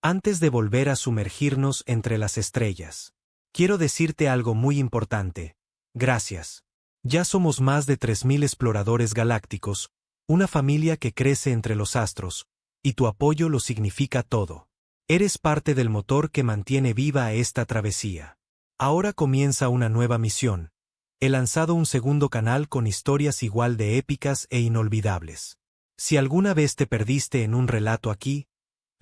Antes de volver a sumergirnos entre las estrellas, quiero decirte algo muy importante. Gracias. Ya somos más de 3000 exploradores galácticos, una familia que crece entre los astros, y tu apoyo lo significa todo. Eres parte del motor que mantiene viva esta travesía. Ahora comienza una nueva misión. He lanzado un segundo canal con historias igual de épicas e inolvidables. Si alguna vez te perdiste en un relato aquí,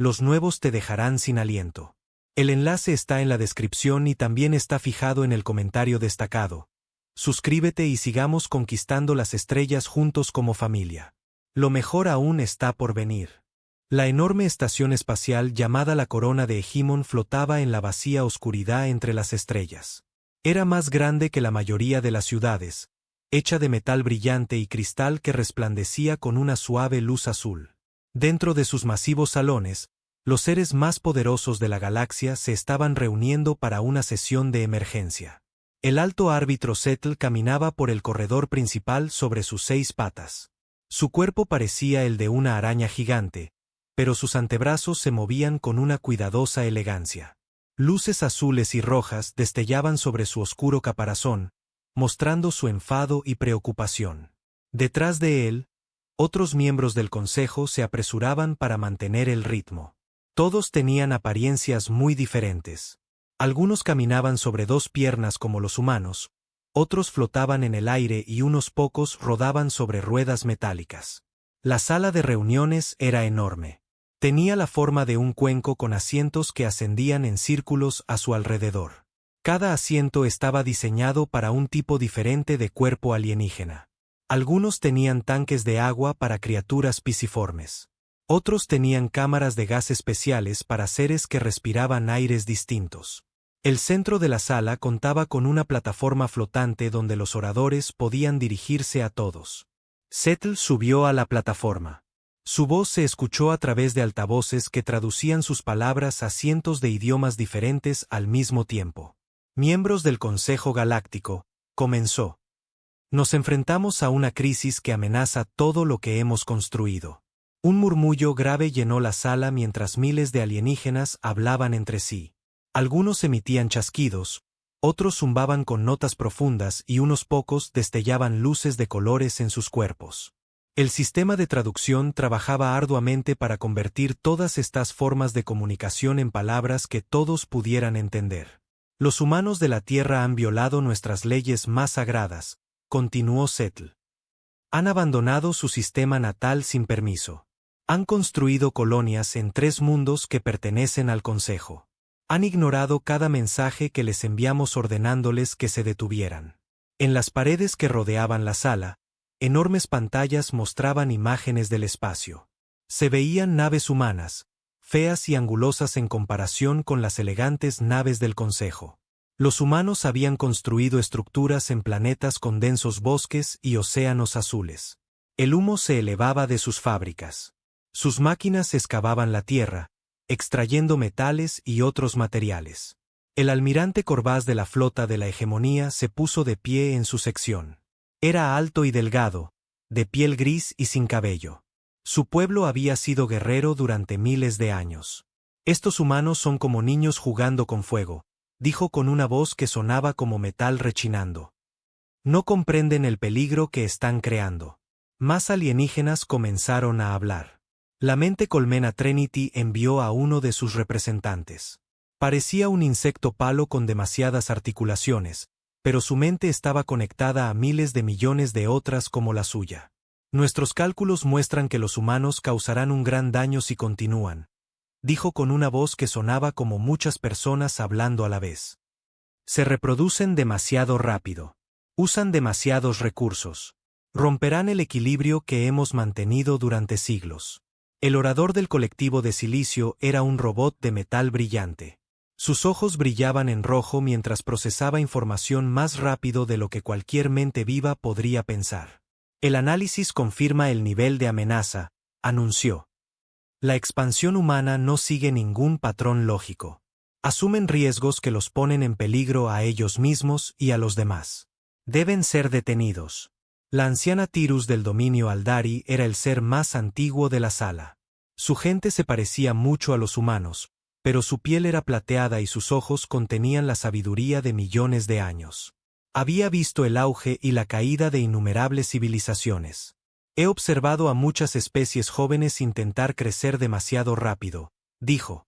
los nuevos te dejarán sin aliento. El enlace está en la descripción y también está fijado en el comentario destacado. Suscríbete y sigamos conquistando las estrellas juntos como familia. Lo mejor aún está por venir. La enorme estación espacial llamada la Corona de Egimón flotaba en la vacía oscuridad entre las estrellas. Era más grande que la mayoría de las ciudades, hecha de metal brillante y cristal que resplandecía con una suave luz azul. Dentro de sus masivos salones, los seres más poderosos de la galaxia se estaban reuniendo para una sesión de emergencia. El alto árbitro Setl caminaba por el corredor principal sobre sus 6 patas. Su cuerpo parecía el de una araña gigante, pero sus antebrazos se movían con una cuidadosa elegancia. Luces azules y rojas destellaban sobre su oscuro caparazón, mostrando su enfado y preocupación. Detrás de él, otros miembros del consejo se apresuraban para mantener el ritmo. Todos tenían apariencias muy diferentes. Algunos caminaban sobre 2 piernas como los humanos, otros flotaban en el aire y unos pocos rodaban sobre ruedas metálicas. La sala de reuniones era enorme. Tenía la forma de un cuenco con asientos que ascendían en círculos a su alrededor. Cada asiento estaba diseñado para un tipo diferente de cuerpo alienígena. Algunos tenían tanques de agua para criaturas pisiformes. Otros tenían cámaras de gas especiales para seres que respiraban aires distintos. El centro de la sala contaba con una plataforma flotante donde los oradores podían dirigirse a todos. Setl subió a la plataforma. Su voz se escuchó a través de altavoces que traducían sus palabras a cientos de idiomas diferentes al mismo tiempo. Miembros del Consejo Galáctico, comenzó. Nos enfrentamos a una crisis que amenaza todo lo que hemos construido. Un murmullo grave llenó la sala mientras miles de alienígenas hablaban entre sí. Algunos emitían chasquidos, otros zumbaban con notas profundas y unos pocos destellaban luces de colores en sus cuerpos. El sistema de traducción trabajaba arduamente para convertir todas estas formas de comunicación en palabras que todos pudieran entender. Los humanos de la Tierra han violado nuestras leyes más sagradas, continuó Setl. Han abandonado su sistema natal sin permiso. Han construido colonias en 3 mundos que pertenecen al Consejo. Han ignorado cada mensaje que les enviamos ordenándoles que se detuvieran. En las paredes que rodeaban la sala, enormes pantallas mostraban imágenes del espacio. Se veían naves humanas, feas y angulosas en comparación con las elegantes naves del Consejo. Los humanos habían construido estructuras en planetas con densos bosques y océanos azules. El humo se elevaba de sus fábricas. Sus máquinas excavaban la tierra, extrayendo metales y otros materiales. El almirante Corvás de la flota de la hegemonía se puso de pie en su sección. Era alto y delgado, de piel gris y sin cabello. Su pueblo había sido guerrero durante miles de años. Estos humanos son como niños jugando con fuego, dijo con una voz que sonaba como metal rechinando. No comprenden el peligro que están creando. Más alienígenas comenzaron a hablar. La mente colmena Trinity envió a uno de sus representantes. Parecía un insecto palo con demasiadas articulaciones, pero su mente estaba conectada a miles de millones de otras como la suya. Nuestros cálculos muestran que los humanos causarán un gran daño si continúan, dijo con una voz que sonaba como muchas personas hablando a la vez. Se reproducen demasiado rápido. Usan demasiados recursos. Romperán el equilibrio que hemos mantenido durante siglos. El orador del colectivo de silicio era un robot de metal brillante. Sus ojos brillaban en rojo mientras procesaba información más rápido de lo que cualquier mente viva podría pensar. El análisis confirma el nivel de amenaza, anunció. La expansión humana no sigue ningún patrón lógico. Asumen riesgos que los ponen en peligro a ellos mismos y a los demás. Deben ser detenidos. La anciana Tirus del dominio Aldari era el ser más antiguo de la sala. Su gente se parecía mucho a los humanos, pero su piel era plateada y sus ojos contenían la sabiduría de millones de años. Había visto el auge y la caída de innumerables civilizaciones. He observado a muchas especies jóvenes intentar crecer demasiado rápido, dijo.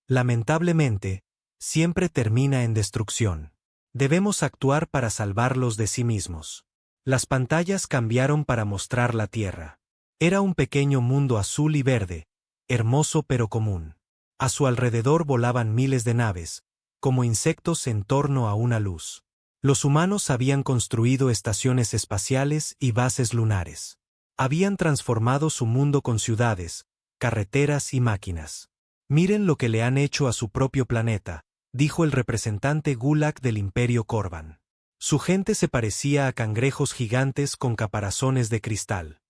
Lamentablemente, siempre termina en destrucción. Debemos actuar para salvarlos de sí mismos. Las pantallas cambiaron para mostrar la Tierra. Era un pequeño mundo azul y verde, hermoso pero común. A su alrededor volaban miles de naves, como insectos en torno a una luz. Los humanos habían construido estaciones espaciales y bases lunares. Habían transformado su mundo con ciudades, carreteras y máquinas. Miren lo que le han hecho a su propio planeta, dijo el representante Gulag del Imperio Korvan. Su gente se parecía a cangrejos gigantes con caparazones de cristal.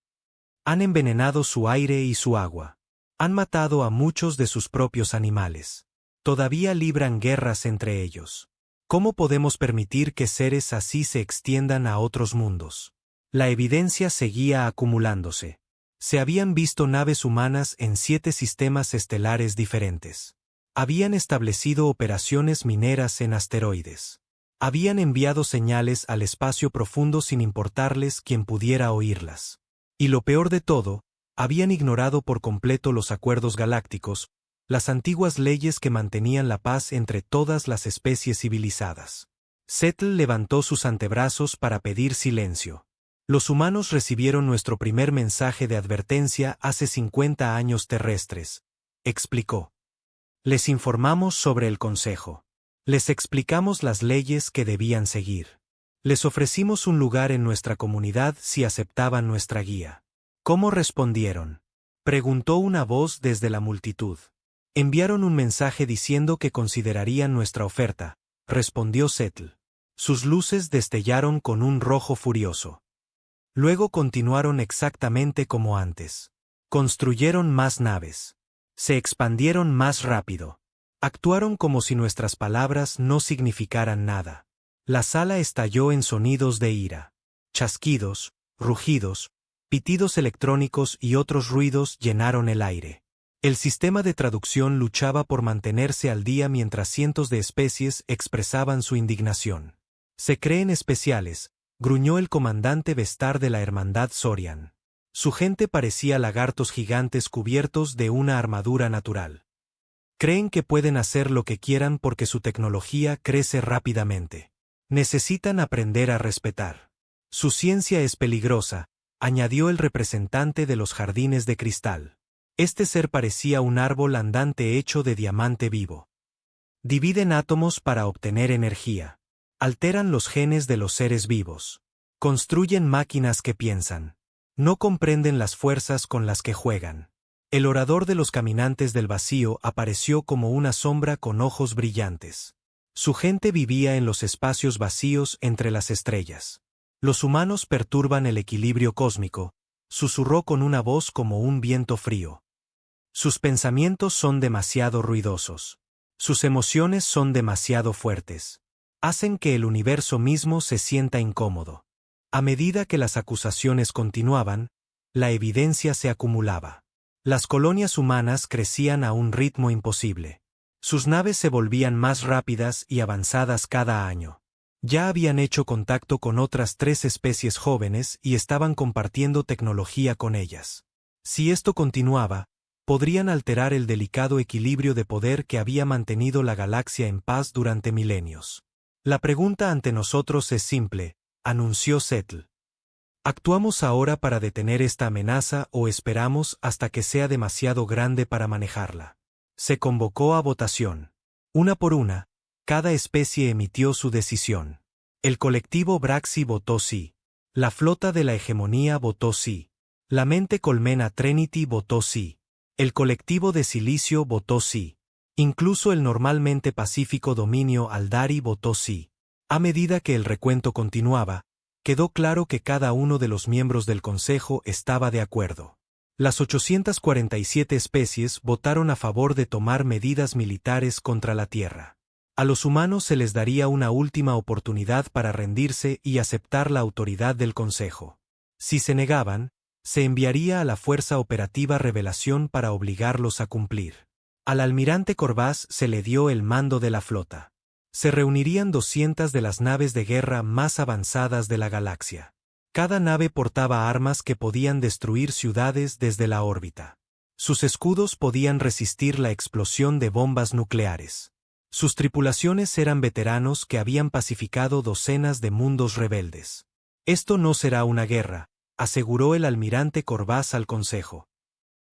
Han envenenado su aire y su agua. Han matado a muchos de sus propios animales. Todavía libran guerras entre ellos. ¿Cómo podemos permitir que seres así se extiendan a otros mundos? La evidencia seguía acumulándose. Se habían visto naves humanas en 7 sistemas estelares diferentes. Habían establecido operaciones mineras en asteroides. Habían enviado señales al espacio profundo sin importarles quién pudiera oírlas. Y lo peor de todo, habían ignorado por completo los acuerdos galácticos, las antiguas leyes que mantenían la paz entre todas las especies civilizadas. Setl levantó sus antebrazos para pedir silencio. Los humanos recibieron nuestro primer mensaje de advertencia hace 50 años terrestres, explicó. Les informamos sobre el Consejo. Les explicamos las leyes que debían seguir. Les ofrecimos un lugar en nuestra comunidad si aceptaban nuestra guía. ¿Cómo respondieron? Preguntó una voz desde la multitud. Enviaron un mensaje diciendo que considerarían nuestra oferta, respondió Setl. Sus luces destellaron con un rojo furioso. Luego continuaron exactamente como antes. Construyeron más naves. Se expandieron más rápido. Actuaron como si nuestras palabras no significaran nada. La sala estalló en sonidos de ira. Chasquidos, rugidos, pitidos electrónicos y otros ruidos llenaron el aire. El sistema de traducción luchaba por mantenerse al día mientras cientos de especies expresaban su indignación. Se creen especiales, gruñó el comandante Vestar de la Hermandad Sorian. Su gente parecía lagartos gigantes cubiertos de una armadura natural. Creen que pueden hacer lo que quieran porque su tecnología crece rápidamente. Necesitan aprender a respetar. Su ciencia es peligrosa, añadió el representante de los jardines de cristal. Este ser parecía un árbol andante hecho de diamante vivo. Dividen átomos para obtener energía. Alteran los genes de los seres vivos. Construyen máquinas que piensan. No comprenden las fuerzas con las que juegan. El orador de los caminantes del vacío apareció como una sombra con ojos brillantes. Su gente vivía en los espacios vacíos entre las estrellas. Los humanos perturban el equilibrio cósmico, susurró con una voz como un viento frío. Sus pensamientos son demasiado ruidosos. Sus emociones son demasiado fuertes. Hacen que el universo mismo se sienta incómodo. A medida que las acusaciones continuaban, la evidencia se acumulaba. Las colonias humanas crecían a un ritmo imposible. Sus naves se volvían más rápidas y avanzadas cada año. Ya habían hecho contacto con otras 3 especies jóvenes y estaban compartiendo tecnología con ellas. Si esto continuaba, podrían alterar el delicado equilibrio de poder que había mantenido la galaxia en paz durante milenios. La pregunta ante nosotros es simple, anunció Setl. ¿Actuamos ahora para detener esta amenaza o esperamos hasta que sea demasiado grande para manejarla? Se convocó a votación. Una por una, cada especie emitió su decisión. El colectivo Braxi votó sí. La flota de la hegemonía votó sí. La mente colmena Trinity votó sí. El colectivo de Silicio votó sí. Incluso el normalmente pacífico dominio Aldari votó sí. A medida que el recuento continuaba, quedó claro que cada uno de los miembros del Consejo estaba de acuerdo. Las 847 especies votaron a favor de tomar medidas militares contra la Tierra. A los humanos se les daría una última oportunidad para rendirse y aceptar la autoridad del Consejo. Si se negaban, se enviaría a la Fuerza Operativa Revelación para obligarlos a cumplir. Al almirante Corvás se le dio el mando de la flota. Se reunirían 200 de las naves de guerra más avanzadas de la galaxia. Cada nave portaba armas que podían destruir ciudades desde la órbita. Sus escudos podían resistir la explosión de bombas nucleares. Sus tripulaciones eran veteranos que habían pacificado docenas de mundos rebeldes. Esto no será una guerra, aseguró el almirante Corvás al Consejo.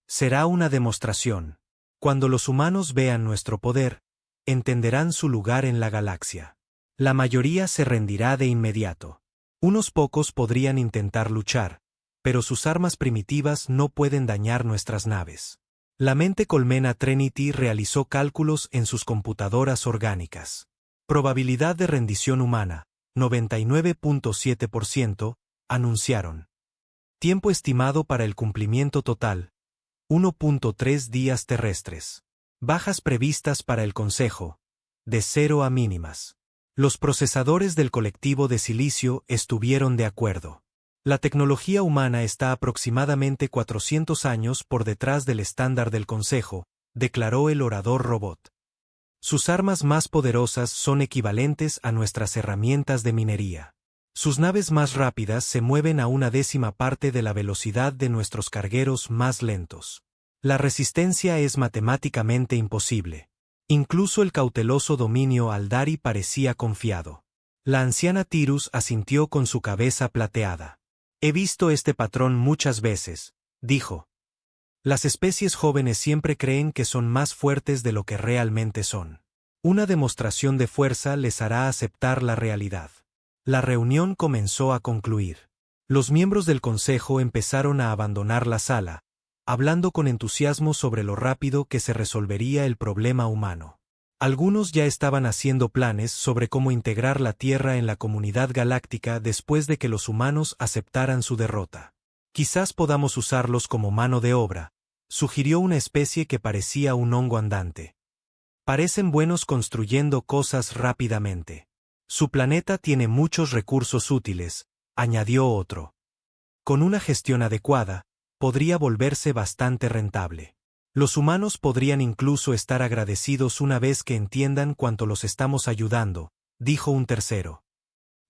Será una demostración. Cuando los humanos vean nuestro poder, entenderán su lugar en la galaxia. La mayoría se rendirá de inmediato. Unos pocos podrían intentar luchar, pero sus armas primitivas no pueden dañar nuestras naves. La mente colmena Trinity realizó cálculos en sus computadoras orgánicas. Probabilidad de rendición humana, 99.7%, anunciaron. Tiempo estimado para el cumplimiento total, 1.3 días terrestres. Bajas previstas para el Consejo, de 0 a mínimas. Los procesadores del colectivo de silicio estuvieron de acuerdo. La tecnología humana está aproximadamente 400 años por detrás del estándar del Consejo, declaró el orador robot. Sus armas más poderosas son equivalentes a nuestras herramientas de minería. Sus naves más rápidas se mueven a 1/10 parte de la velocidad de nuestros cargueros más lentos. La resistencia es matemáticamente imposible. Incluso el cauteloso dominio Aldari parecía confiado. La anciana Tirus asintió con su cabeza plateada. He visto este patrón muchas veces, dijo. Las especies jóvenes siempre creen que son más fuertes de lo que realmente son. Una demostración de fuerza les hará aceptar la realidad. La reunión comenzó a concluir. Los miembros del Consejo empezaron a abandonar la sala, hablando con entusiasmo sobre lo rápido que se resolvería el problema humano. Algunos ya estaban haciendo planes sobre cómo integrar la Tierra en la comunidad galáctica después de que los humanos aceptaran su derrota. Quizás podamos usarlos como mano de obra, sugirió una especie que parecía un hongo andante. Parecen buenos construyendo cosas rápidamente. Su planeta tiene muchos recursos útiles, añadió otro. Con una gestión adecuada, podría volverse bastante rentable. Los humanos podrían incluso estar agradecidos una vez que entiendan cuánto los estamos ayudando, dijo un tercero.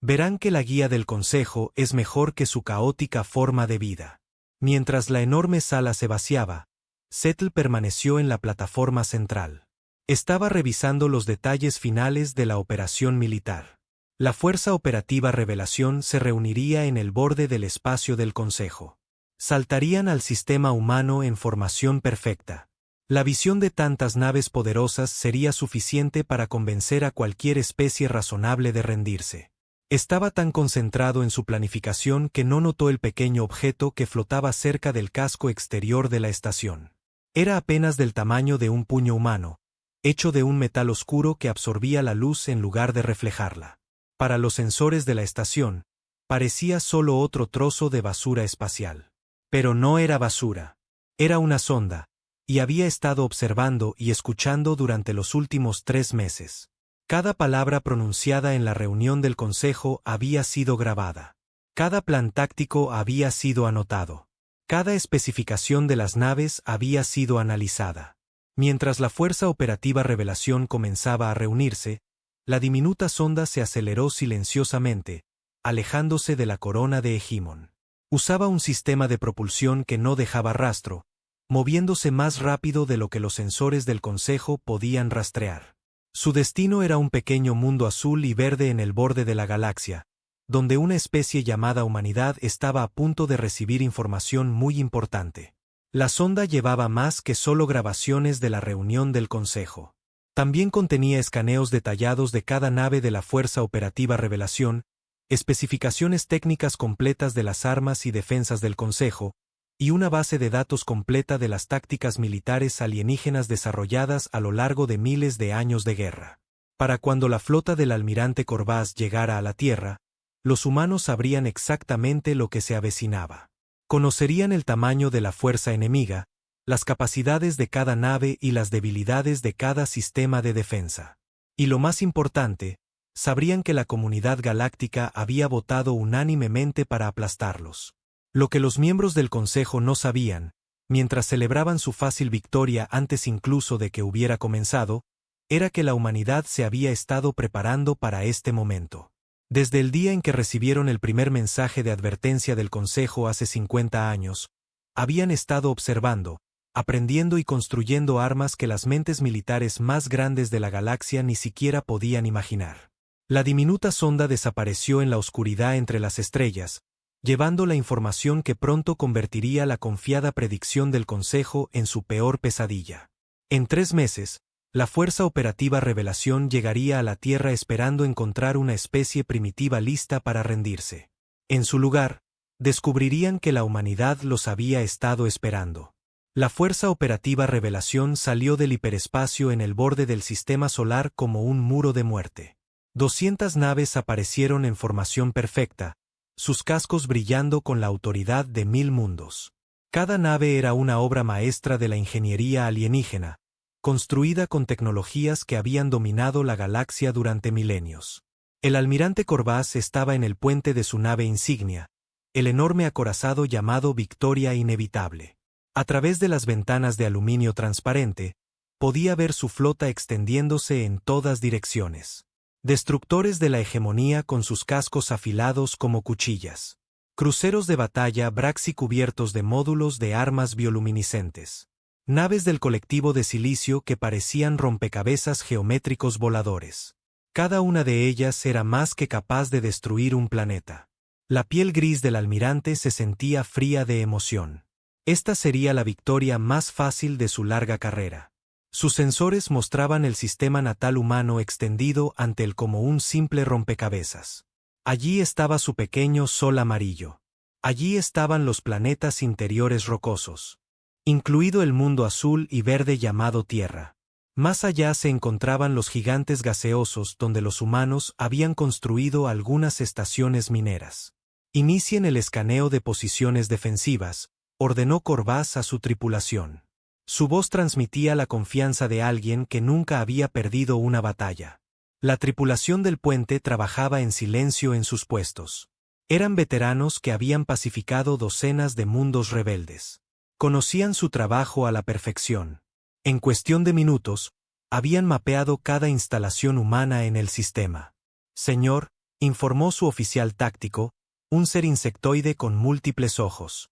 Verán que la guía del Consejo es mejor que su caótica forma de vida. Mientras la enorme sala se vaciaba, Setl permaneció en la plataforma central. Estaba revisando los detalles finales de la operación militar. La Fuerza Operativa Revelación se reuniría en el borde del espacio del Consejo. Saltarían al sistema humano en formación perfecta. La visión de tantas naves poderosas sería suficiente para convencer a cualquier especie razonable de rendirse. Estaba tan concentrado en su planificación que no notó el pequeño objeto que flotaba cerca del casco exterior de la estación. Era apenas del tamaño de un puño humano, hecho de un metal oscuro que absorbía la luz en lugar de reflejarla. Para los sensores de la estación, parecía solo otro trozo de basura espacial. Pero no era basura. Era una sonda, y había estado observando y escuchando durante los últimos 3 meses. Cada palabra pronunciada en la reunión del Consejo había sido grabada. Cada plan táctico había sido anotado. Cada especificación de las naves había sido analizada. Mientras la Fuerza Operativa Revelación comenzaba a reunirse, la diminuta sonda se aceleró silenciosamente, alejándose de la corona de Egimon. Usaba un sistema de propulsión que no dejaba rastro, moviéndose más rápido de lo que los sensores del Consejo podían rastrear. Su destino era un pequeño mundo azul y verde en el borde de la galaxia, donde una especie llamada humanidad estaba a punto de recibir información muy importante. La sonda llevaba más que solo grabaciones de la reunión del Consejo. También contenía escaneos detallados de cada nave de la Fuerza Operativa Revelación, especificaciones técnicas completas de las armas y defensas del Consejo, y una base de datos completa de las tácticas militares alienígenas desarrolladas a lo largo de miles de años de guerra. Para cuando la flota del almirante Corvás llegara a la Tierra, los humanos sabrían exactamente lo que se avecinaba. Conocerían el tamaño de la fuerza enemiga, las capacidades de cada nave y las debilidades de cada sistema de defensa. Y lo más importante, sabrían que la comunidad galáctica había votado unánimemente para aplastarlos. Lo que los miembros del Consejo no sabían, mientras celebraban su fácil victoria antes incluso de que hubiera comenzado, era que la humanidad se había estado preparando para este momento. Desde el día en que recibieron el primer mensaje de advertencia del Consejo hace 50 años, habían estado observando, aprendiendo y construyendo armas que las mentes militares más grandes de la galaxia ni siquiera podían imaginar. La diminuta sonda desapareció en la oscuridad entre las estrellas, llevando la información que pronto convertiría la confiada predicción del Consejo en su peor pesadilla. En 3 meses, la Fuerza Operativa Revelación llegaría a la Tierra esperando encontrar una especie primitiva lista para rendirse. En su lugar, descubrirían que la humanidad los había estado esperando. La Fuerza Operativa Revelación salió del hiperespacio en el borde del sistema solar como un muro de muerte. 200 naves aparecieron en formación perfecta, sus cascos brillando con la autoridad de 1000 mundos. Cada nave era una obra maestra de la ingeniería alienígena, construida con tecnologías que habían dominado la galaxia durante milenios. El almirante Corvás estaba en el puente de su nave insignia, el enorme acorazado llamado Victoria Inevitable. A través de las ventanas de aluminio transparente, podía ver su flota extendiéndose en todas direcciones. Destructores de la hegemonía con sus cascos afilados como cuchillas. Cruceros de batalla Braxi cubiertos de módulos de armas bioluminiscentes. Naves del colectivo de silicio que parecían rompecabezas geométricos voladores. Cada una de ellas era más que capaz de destruir un planeta. La piel gris del almirante se sentía fría de emoción. Esta sería la victoria más fácil de su larga carrera. Sus sensores mostraban el sistema natal humano extendido ante él como un simple rompecabezas. Allí estaba su pequeño sol amarillo. Allí estaban los planetas interiores rocosos, incluido el mundo azul y verde llamado Tierra. Más allá se encontraban los gigantes gaseosos donde los humanos habían construido algunas estaciones mineras. Inicien el escaneo de posiciones defensivas, ordenó Corvás a su tripulación. Su voz transmitía la confianza de alguien que nunca había perdido una batalla. La tripulación del puente trabajaba en silencio en sus puestos. Eran veteranos que habían pacificado docenas de mundos rebeldes. Conocían su trabajo a la perfección. En cuestión de minutos, habían mapeado cada instalación humana en el sistema. Señor, informó su oficial táctico, un ser insectoide con múltiples ojos.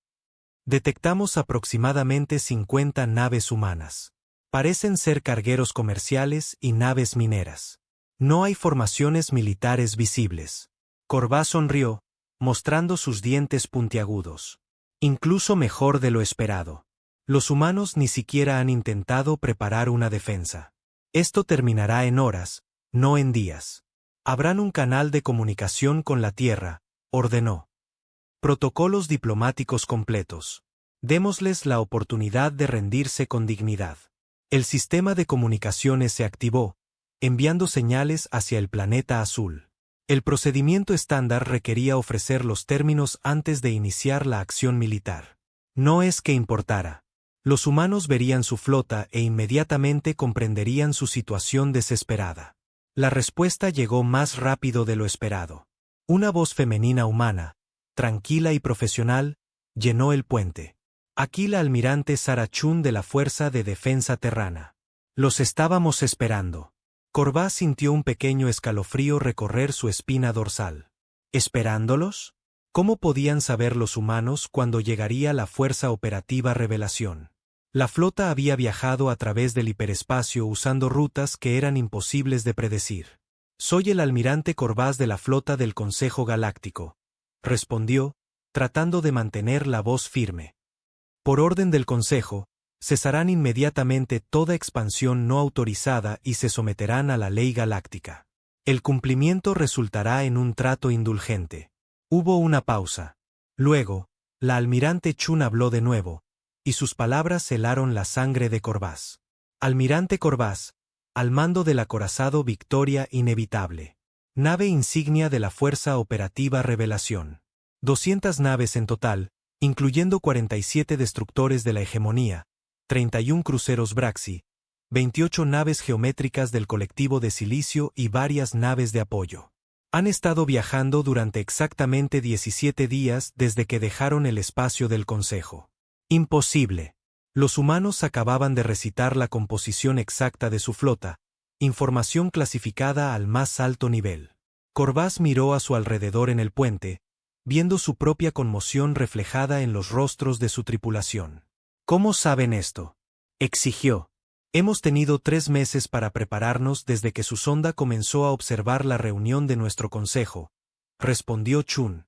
Detectamos aproximadamente 50 naves humanas. Parecen ser cargueros comerciales y naves mineras. No hay formaciones militares visibles. Corvás sonrió, mostrando sus dientes puntiagudos. Incluso mejor de lo esperado. Los humanos ni siquiera han intentado preparar una defensa. Esto terminará en horas, no en días. Habrán un canal de comunicación con la Tierra, ordenó. Protocolos diplomáticos completos. Démosles la oportunidad de rendirse con dignidad. El sistema de comunicaciones se activó, enviando señales hacia el planeta azul. El procedimiento estándar requería ofrecer los términos antes de iniciar la acción militar. No es que importara. Los humanos verían su flota e inmediatamente comprenderían su situación desesperada. La respuesta llegó más rápido de lo esperado. Una voz femenina humana, tranquila y profesional, llenó el puente. Aquí la almirante Sarah Chun de la Fuerza de Defensa Terrana. Los estábamos esperando. Corvás sintió un pequeño escalofrío recorrer su espina dorsal. ¿Esperándolos? ¿Cómo podían saber los humanos cuándo llegaría la Fuerza Operativa Revelación? La flota había viajado a través del hiperespacio usando rutas que eran imposibles de predecir. Soy el almirante Corvás de la flota del Consejo Galáctico, respondió, tratando de mantener la voz firme. Por orden del Consejo, cesarán inmediatamente toda expansión no autorizada y se someterán a la ley galáctica. El cumplimiento resultará en un trato indulgente. Hubo una pausa. Luego, la almirante Chun habló de nuevo, y sus palabras helaron la sangre de Corvás. Almirante Corvás, al mando del acorazado Victoria Inevitable. Nave insignia de la Fuerza Operativa Revelación. 200 naves en total, incluyendo 47 destructores de la hegemonía, 31 cruceros Braxi, 28 naves geométricas del colectivo de silicio y varias naves de apoyo. Han estado viajando durante exactamente 17 días desde que dejaron el espacio del Consejo. Imposible. Los humanos acababan de recitar la composición exacta de su flota, información clasificada al más alto nivel. Corvás miró a su alrededor en el puente, viendo su propia conmoción reflejada en los rostros de su tripulación. ¿Cómo saben esto?, exigió. Hemos tenido 3 meses para prepararnos desde que su sonda comenzó a observar la reunión de nuestro consejo, respondió Chun.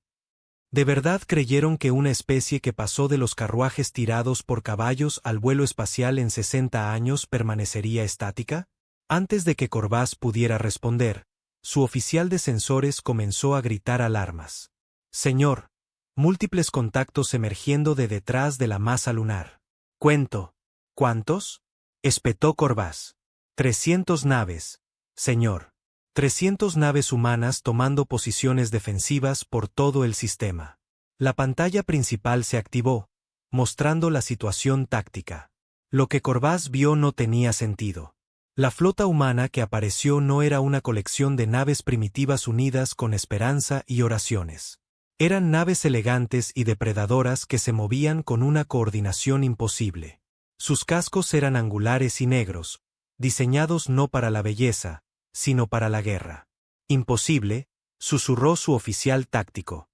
¿De verdad creyeron que una especie que pasó de los carruajes tirados por caballos al vuelo espacial en 60 años permanecería estática? Antes de que Corvás pudiera responder, su oficial de sensores comenzó a gritar alarmas. Señor, múltiples contactos emergiendo de detrás de la masa lunar. Cuento. ¿Cuántos?, espetó Corvás. 300 naves, señor. 300 naves humanas tomando posiciones defensivas por todo el sistema. La pantalla principal se activó, mostrando la situación táctica. Lo que Corvás vio no tenía sentido. La flota humana que apareció no era una colección de naves primitivas unidas con esperanza y oraciones. Eran naves elegantes y depredadoras que se movían con una coordinación imposible. Sus cascos eran angulares y negros, diseñados no para la belleza, sino para la guerra. Imposible, susurró su oficial táctico.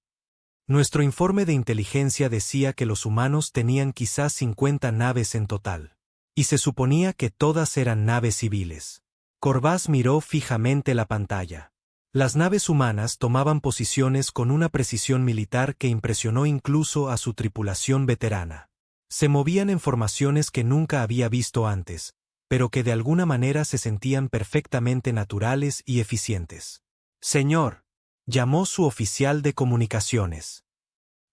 Nuestro informe de inteligencia decía que los humanos tenían quizás 50 naves en total. Y se suponía que todas eran naves civiles. Corvás miró fijamente la pantalla. Las naves humanas tomaban posiciones con una precisión militar que impresionó incluso a su tripulación veterana. Se movían en formaciones que nunca había visto antes, pero que de alguna manera se sentían perfectamente naturales y eficientes. Señor, llamó su oficial de comunicaciones.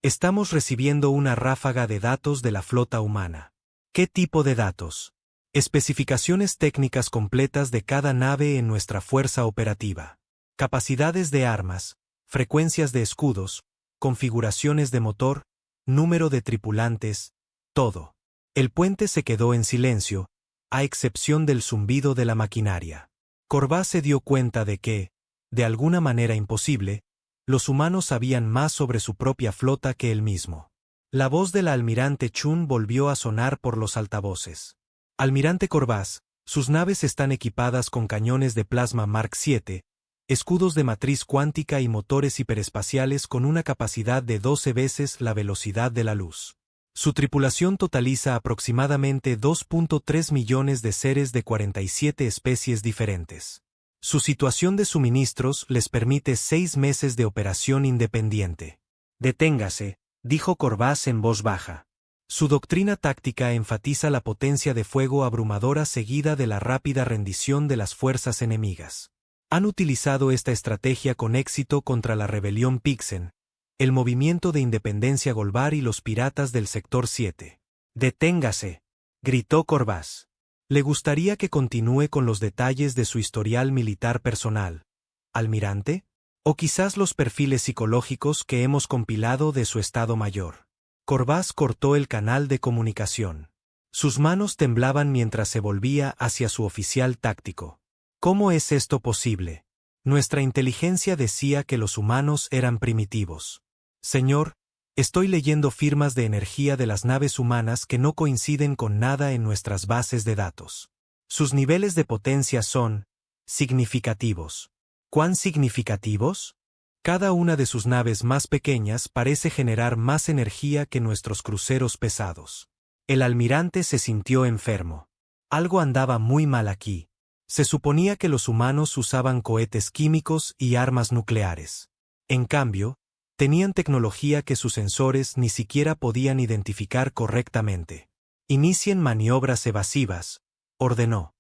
Estamos recibiendo una ráfaga de datos de la flota humana. ¿Qué tipo de datos? Especificaciones técnicas completas de cada nave en nuestra fuerza operativa. Capacidades de armas, frecuencias de escudos, configuraciones de motor, número de tripulantes, todo. El puente se quedó en silencio, a excepción del zumbido de la maquinaria. Corvás se dio cuenta de que, de alguna manera imposible, los humanos sabían más sobre su propia flota que él mismo. La voz del almirante Chun volvió a sonar por los altavoces. Almirante Corvás, sus naves están equipadas con cañones de plasma Mark VII, escudos de matriz cuántica y motores hiperespaciales con una capacidad de 12 veces la velocidad de la luz. Su tripulación totaliza aproximadamente 2.3 millones de seres de 47 especies diferentes. Su situación de suministros les permite 6 meses de operación independiente. Deténgase, dijo Corvás en voz baja. Su doctrina táctica enfatiza la potencia de fuego abrumadora seguida de la rápida rendición de las fuerzas enemigas. Han utilizado esta estrategia con éxito contra la rebelión Pixen, el movimiento de independencia Golvar y los piratas del sector 7. Deténgase, gritó Corvás. Le gustaría que continúe con los detalles de su historial militar personal, almirante, o quizás los perfiles psicológicos que hemos compilado de su estado mayor. Corvás cortó el canal de comunicación. Sus manos temblaban mientras se volvía hacia su oficial táctico. ¿Cómo es esto posible? Nuestra inteligencia decía que los humanos eran primitivos. Señor, estoy leyendo firmas de energía de las naves humanas que no coinciden con nada en nuestras bases de datos. Sus niveles de potencia son significativos. ¿Cuán significativos? Cada una de sus naves más pequeñas parece generar más energía que nuestros cruceros pesados. El almirante se sintió enfermo. Algo andaba muy mal aquí. Se suponía que los humanos usaban cohetes químicos y armas nucleares. En cambio, tenían tecnología que sus sensores ni siquiera podían identificar correctamente. Inicien maniobras evasivas, ordenó.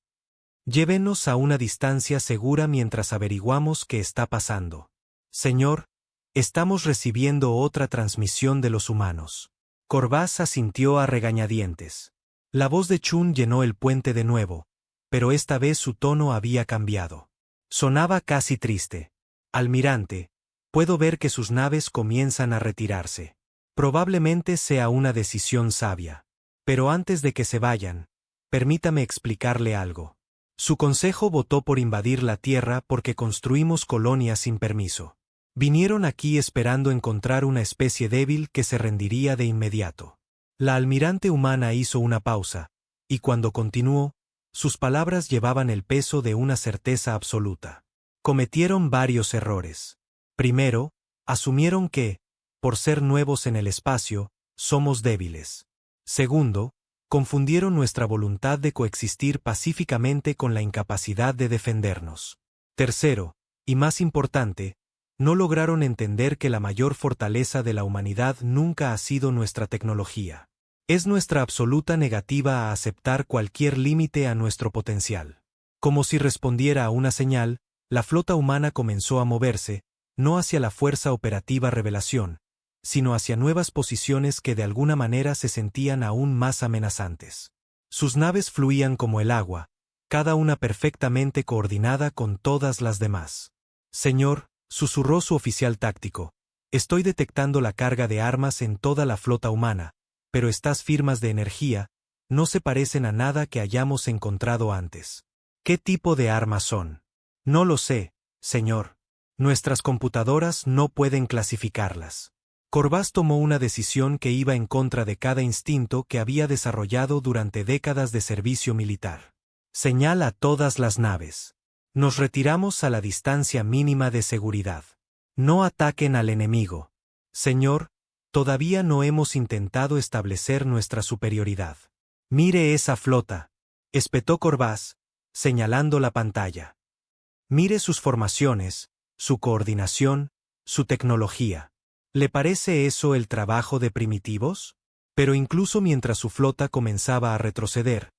Llévenos a una distancia segura mientras averiguamos qué está pasando. Señor, estamos recibiendo otra transmisión de los humanos. Corvás asintió a regañadientes. La voz de Chun llenó el puente de nuevo, pero esta vez su tono había cambiado. Sonaba casi triste. Almirante, puedo ver que sus naves comienzan a retirarse. Probablemente sea una decisión sabia. Pero antes de que se vayan, permítame explicarle algo. Su consejo votó por invadir la Tierra porque construimos colonias sin permiso. Vinieron aquí esperando encontrar una especie débil que se rendiría de inmediato. La almirante humana hizo una pausa, y cuando continuó, sus palabras llevaban el peso de una certeza absoluta. Cometieron varios errores. Primero, asumieron que, por ser nuevos en el espacio, somos débiles. Segundo, confundieron nuestra voluntad de coexistir pacíficamente con la incapacidad de defendernos. Tercero, y más importante, no lograron entender que la mayor fortaleza de la humanidad nunca ha sido nuestra tecnología. Es nuestra absoluta negativa a aceptar cualquier límite a nuestro potencial. Como si respondiera a una señal, la flota humana comenzó a moverse, no hacia la fuerza operativa revelación, sino hacia nuevas posiciones que de alguna manera se sentían aún más amenazantes. Sus naves fluían como el agua, cada una perfectamente coordinada con todas las demás. Señor, susurró su oficial táctico, estoy detectando la carga de armas en toda la flota humana, pero estas firmas de energía no se parecen a nada que hayamos encontrado antes. ¿Qué tipo de armas son? No lo sé, señor. Nuestras computadoras no pueden clasificarlas. Corbás tomó una decisión que iba en contra de cada instinto que había desarrollado durante décadas de servicio militar. Señal a todas las naves. Nos retiramos a la distancia mínima de seguridad. No ataquen al enemigo. Señor, todavía no hemos intentado establecer nuestra superioridad. Mire esa flota, espetó Corbás, señalando la pantalla. Mire sus formaciones, su coordinación, su tecnología. ¿Le parece eso el trabajo de primitivos? Pero incluso mientras su flota comenzaba a retroceder,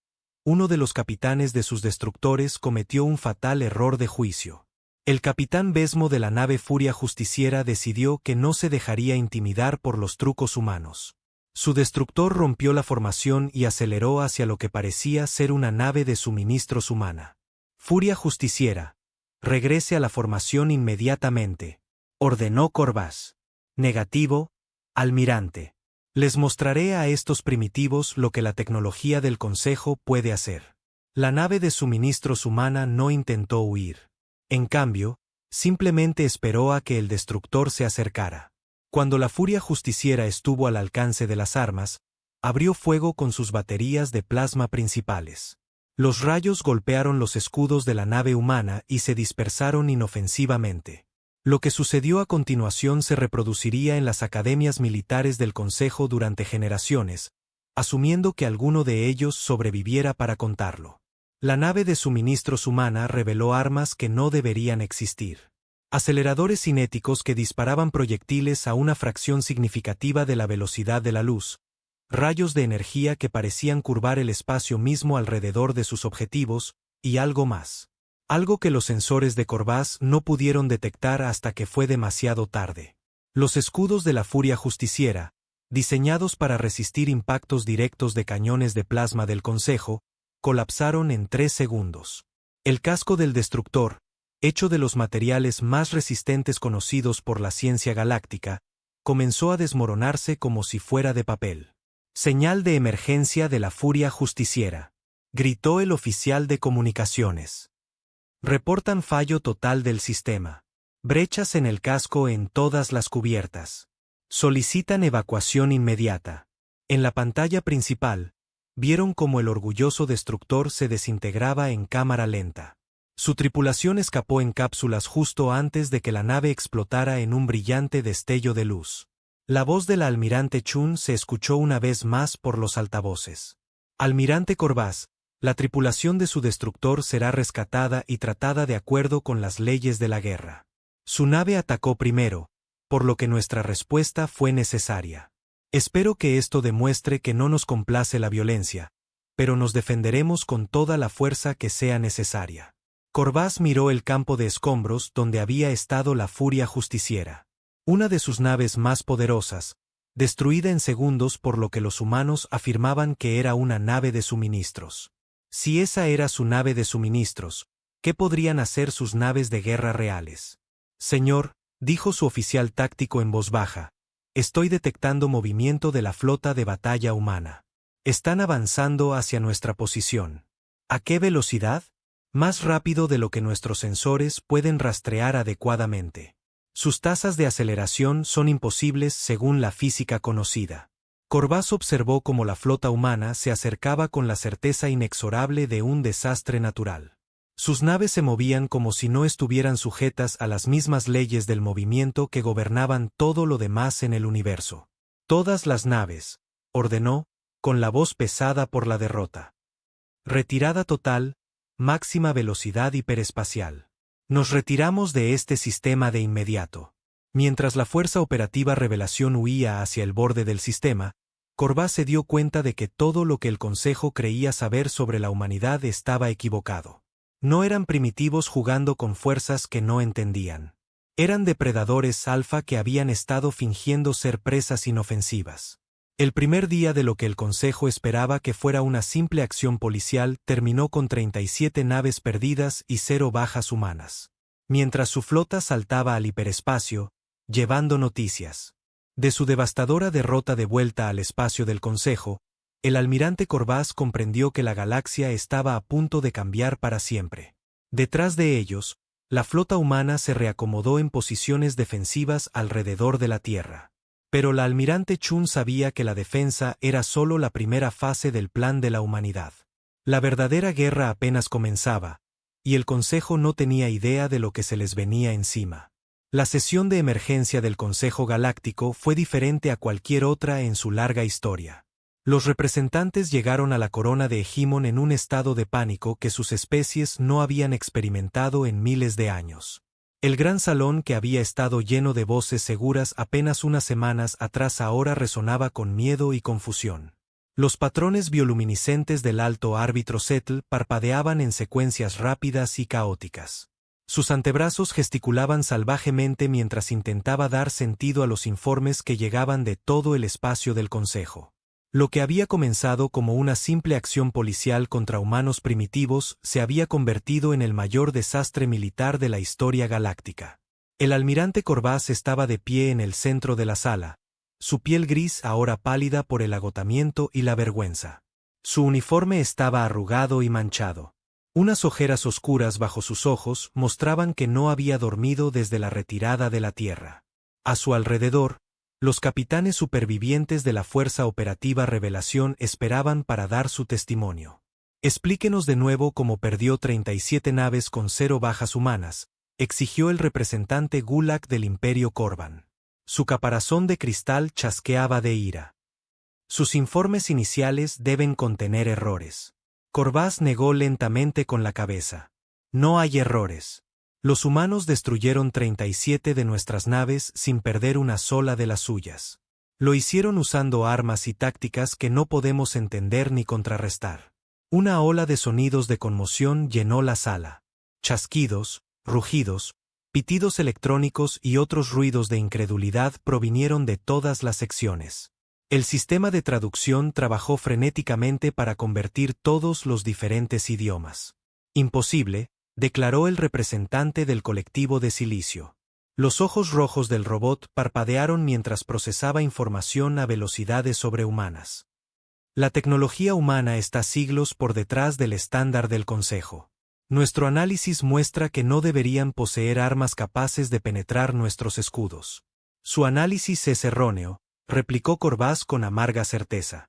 uno de los capitanes de sus destructores cometió un fatal error de juicio. El capitán Besmo de la nave Furia Justiciera decidió que no se dejaría intimidar por los trucos humanos. Su destructor rompió la formación y aceleró hacia lo que parecía ser una nave de suministros humana. Furia Justiciera, regrese a la formación inmediatamente, ordenó Corbás. Negativo, almirante. Les mostraré a estos primitivos lo que la tecnología del Consejo puede hacer. La nave de suministros humana no intentó huir. En cambio, simplemente esperó a que el destructor se acercara. Cuando la Furia Justiciera estuvo al alcance de las armas, abrió fuego con sus baterías de plasma principales. Los rayos golpearon los escudos de la nave humana y se dispersaron inofensivamente. Lo que sucedió a continuación se reproduciría en las academias militares del Consejo durante generaciones, asumiendo que alguno de ellos sobreviviera para contarlo. La nave de suministros humana reveló armas que no deberían existir. Aceleradores cinéticos que disparaban proyectiles a una fracción significativa de la velocidad de la luz, rayos de energía que parecían curvar el espacio mismo alrededor de sus objetivos, y algo más. Algo que los sensores de Corbás no pudieron detectar hasta que fue demasiado tarde. Los escudos de la Furia Justiciera, diseñados para resistir impactos directos de cañones de plasma del Consejo, colapsaron en 3 segundos. El casco del destructor, hecho de los materiales más resistentes conocidos por la ciencia galáctica, comenzó a desmoronarse como si fuera de papel. Señal de emergencia de la Furia Justiciera, gritó el oficial de comunicaciones. Reportan fallo total del sistema. Brechas en el casco en todas las cubiertas. Solicitan evacuación inmediata. En la pantalla principal, vieron cómo el orgulloso destructor se desintegraba en cámara lenta. Su tripulación escapó en cápsulas justo antes de que la nave explotara en un brillante destello de luz. La voz del almirante Chun se escuchó una vez más por los altavoces. Almirante Corbás, la tripulación de su destructor será rescatada y tratada de acuerdo con las leyes de la guerra. Su nave atacó primero, por lo que nuestra respuesta fue necesaria. Espero que esto demuestre que no nos complace la violencia, pero nos defenderemos con toda la fuerza que sea necesaria. Corbás miró el campo de escombros donde había estado la Furia Justiciera. Una de sus naves más poderosas, destruida en segundos por lo que los humanos afirmaban que era una nave de suministros. Si esa era su nave de suministros, ¿qué podrían hacer sus naves de guerra reales? Señor, dijo su oficial táctico en voz baja, estoy detectando movimiento de la flota de batalla humana. Están avanzando hacia nuestra posición. ¿A qué velocidad? Más rápido de lo que nuestros sensores pueden rastrear adecuadamente. Sus tasas de aceleración son imposibles según la física conocida. Corbás observó cómo la flota humana se acercaba con la certeza inexorable de un desastre natural. Sus naves se movían como si no estuvieran sujetas a las mismas leyes del movimiento que gobernaban todo lo demás en el universo. Todas las naves, ordenó, con la voz pesada por la derrota. Retirada total, máxima velocidad hiperespacial. Nos retiramos de este sistema de inmediato. Mientras la Fuerza Operativa Revelación huía hacia el borde del sistema, Corbás se dio cuenta de que todo lo que el Consejo creía saber sobre la humanidad estaba equivocado. No eran primitivos jugando con fuerzas que no entendían. Eran depredadores alfa que habían estado fingiendo ser presas inofensivas. El primer día de lo que el Consejo esperaba que fuera una simple acción policial terminó con 37 naves perdidas y 0 bajas humanas. Mientras su flota saltaba al hiperespacio, llevando noticias de su devastadora derrota de vuelta al espacio del Consejo, el almirante Corbás comprendió que la galaxia estaba a punto de cambiar para siempre. Detrás de ellos, la flota humana se reacomodó en posiciones defensivas alrededor de la Tierra. Pero la almirante Chun sabía que la defensa era solo la primera fase del plan de la humanidad. La verdadera guerra apenas comenzaba, y el Consejo no tenía idea de lo que se les venía encima. La sesión de emergencia del Consejo Galáctico fue diferente a cualquier otra en su larga historia. Los representantes llegaron a la corona de Egimon en un estado de pánico que sus especies no habían experimentado en miles de años. El gran salón que había estado lleno de voces seguras apenas unas semanas atrás ahora resonaba con miedo y confusión. Los patrones bioluminiscentes del alto árbitro Setl parpadeaban en secuencias rápidas y caóticas. Sus antebrazos gesticulaban salvajemente mientras intentaba dar sentido a los informes que llegaban de todo el espacio del Consejo. Lo que había comenzado como una simple acción policial contra humanos primitivos se había convertido en el mayor desastre militar de la historia galáctica. El almirante Corbás estaba de pie en el centro de la sala, su piel gris ahora pálida por el agotamiento y la vergüenza. Su uniforme estaba arrugado y manchado. Unas ojeras oscuras bajo sus ojos mostraban que no había dormido desde la retirada de la Tierra. A su alrededor, los capitanes supervivientes de la Fuerza Operativa Revelación esperaban para dar su testimonio. Explíquenos de nuevo cómo perdió 37 naves con 0 bajas humanas, exigió el representante Gulag del Imperio Corban. Su caparazón de cristal chasqueaba de ira. Sus informes iniciales deben contener errores. Corbás negó lentamente con la cabeza. No hay errores. Los humanos destruyeron 37 de nuestras naves sin perder una sola de las suyas. Lo hicieron usando armas y tácticas que no podemos entender ni contrarrestar. Una ola de sonidos de conmoción llenó la sala. Chasquidos, rugidos, pitidos electrónicos y otros ruidos de incredulidad provinieron de todas las secciones. El sistema de traducción trabajó frenéticamente para convertir todos los diferentes idiomas. Imposible, declaró el representante del colectivo de silicio. Los ojos rojos del robot parpadearon mientras procesaba información a velocidades sobrehumanas. La tecnología humana está siglos por detrás del estándar del Consejo. Nuestro análisis muestra que no deberían poseer armas capaces de penetrar nuestros escudos. Su análisis es erróneo, replicó Corbás con amarga certeza.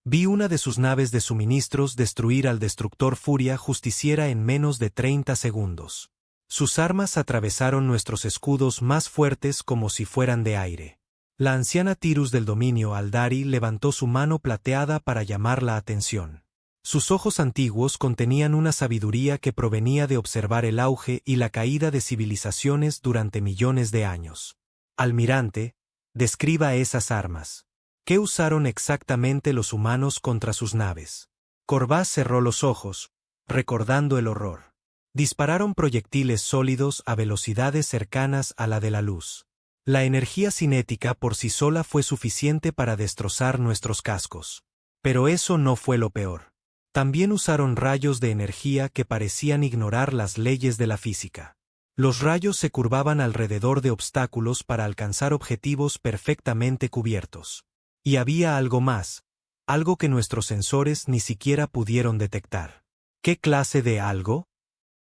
Vi una de sus naves de suministros destruir al destructor Furia Justiciera en menos de 30 segundos. Sus armas atravesaron nuestros escudos más fuertes como si fueran de aire. La anciana Tirus del dominio Aldari levantó su mano plateada para llamar la atención. Sus ojos antiguos contenían una sabiduría que provenía de observar el auge y la caída de civilizaciones durante millones de años. Almirante, describa esas armas. ¿Qué usaron exactamente los humanos contra sus naves? Corbás cerró los ojos, recordando el horror. Dispararon proyectiles sólidos a velocidades cercanas a la de la luz. La energía cinética por sí sola fue suficiente para destrozar nuestros cascos. Pero eso no fue lo peor. También usaron rayos de energía que parecían ignorar las leyes de la física. Los rayos se curvaban alrededor de obstáculos para alcanzar objetivos perfectamente cubiertos. Y había algo más, algo que nuestros sensores ni siquiera pudieron detectar. ¿Qué clase de algo?,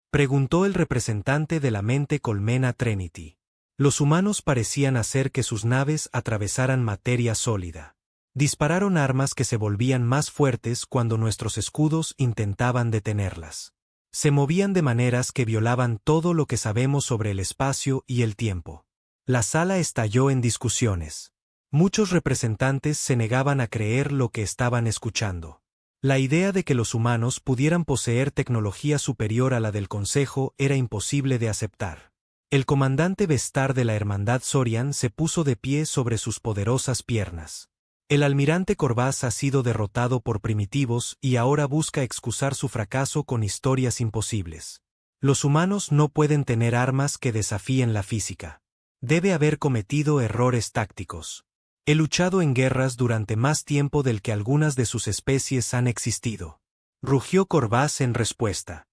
preguntó el representante de la mente colmena Trinity. Los humanos parecían hacer que sus naves atravesaran materia sólida. Dispararon armas que se volvían más fuertes cuando nuestros escudos intentaban detenerlas. Se movían de maneras que violaban todo lo que sabemos sobre el espacio y el tiempo. La sala estalló en discusiones. Muchos representantes se negaban a creer lo que estaban escuchando. La idea de que los humanos pudieran poseer tecnología superior a la del Consejo era imposible de aceptar. El comandante Vestar de la Hermandad Sorian se puso de pie sobre sus poderosas piernas. El almirante Corvás ha sido derrotado por primitivos y ahora busca excusar su fracaso con historias imposibles. Los humanos no pueden tener armas que desafíen la física. Debe haber cometido errores tácticos. He luchado en guerras durante más tiempo del que algunas de sus especies han existido. Rugió Corvás en respuesta.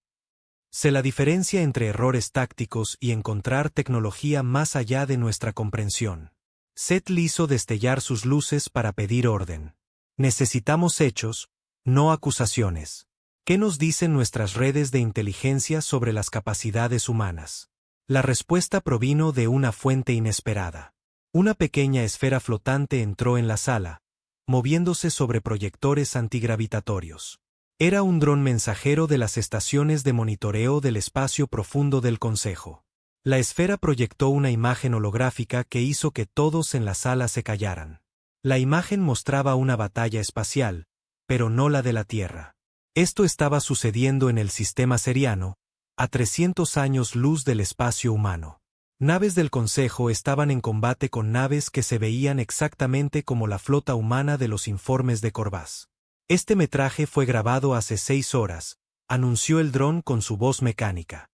Sé la diferencia entre errores tácticos y encontrar tecnología más allá de nuestra comprensión. Setl hizo destellar sus luces para pedir orden. Necesitamos hechos, no acusaciones. ¿Qué nos dicen nuestras redes de inteligencia sobre las capacidades humanas? La respuesta provino de una fuente inesperada. Una pequeña esfera flotante entró en la sala, moviéndose sobre proyectores antigravitatorios. Era un dron mensajero de las estaciones de monitoreo del espacio profundo del Consejo. La esfera proyectó una imagen holográfica que hizo que todos en la sala se callaran. La imagen mostraba una batalla espacial, pero no la de la Tierra. Esto estaba sucediendo en el sistema seriano, a 300 años luz del espacio humano. Naves del Consejo estaban en combate con naves que se veían exactamente como la flota humana de los informes de Corvás. Este metraje fue grabado hace 6 horas, anunció el dron con su voz mecánica.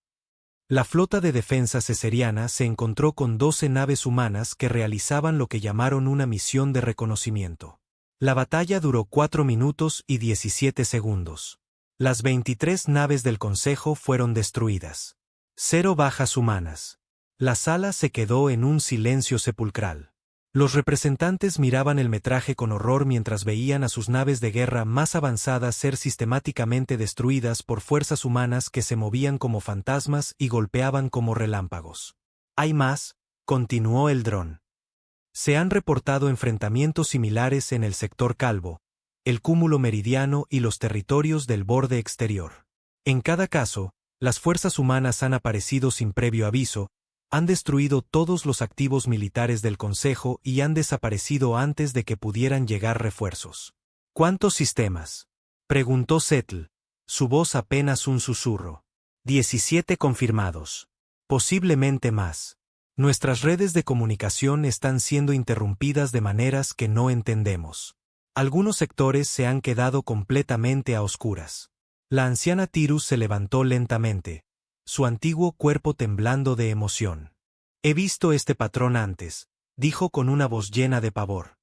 La flota de defensa ceseriana se encontró con 12 naves humanas que realizaban lo que llamaron una misión de reconocimiento. La batalla duró 4 minutos y 17 segundos. Las 23 naves del Consejo fueron destruidas. 0 bajas humanas. La sala se quedó en un silencio sepulcral. Los representantes miraban el metraje con horror mientras veían a sus naves de guerra más avanzadas ser sistemáticamente destruidas por fuerzas humanas que se movían como fantasmas y golpeaban como relámpagos. Hay más, continuó el dron. Se han reportado enfrentamientos similares en el sector Calvo, el cúmulo meridiano y los territorios del borde exterior. En cada caso, las fuerzas humanas han aparecido sin previo aviso, han destruido todos los activos militares del Consejo y han desaparecido antes de que pudieran llegar refuerzos. ¿Cuántos sistemas?, preguntó Setl, su voz apenas un susurro. 17 confirmados. Posiblemente más. Nuestras redes de comunicación están siendo interrumpidas de maneras que no entendemos. Algunos sectores se han quedado completamente a oscuras. La anciana Tirus se levantó lentamente, su antiguo cuerpo temblando de emoción. He visto este patrón antes, dijo con una voz llena de pavor.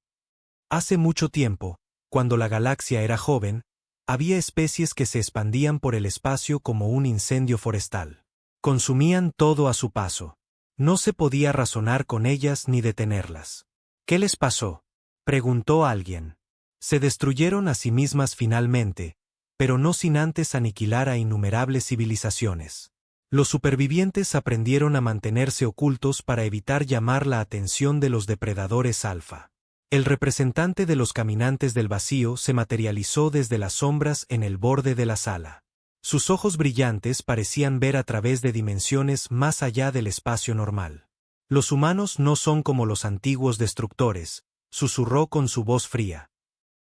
Hace mucho tiempo, cuando la galaxia era joven, había especies que se expandían por el espacio como un incendio forestal. Consumían todo a su paso. No se podía razonar con ellas ni detenerlas. ¿Qué les pasó?, preguntó alguien. Se destruyeron a sí mismas finalmente, pero no sin antes aniquilar a innumerables civilizaciones. Los supervivientes aprendieron a mantenerse ocultos para evitar llamar la atención de los depredadores alfa. El representante de los caminantes del vacío se materializó desde las sombras en el borde de la sala. Sus ojos brillantes parecían ver a través de dimensiones más allá del espacio normal. Los humanos no son como los antiguos destructores, susurró con su voz fría.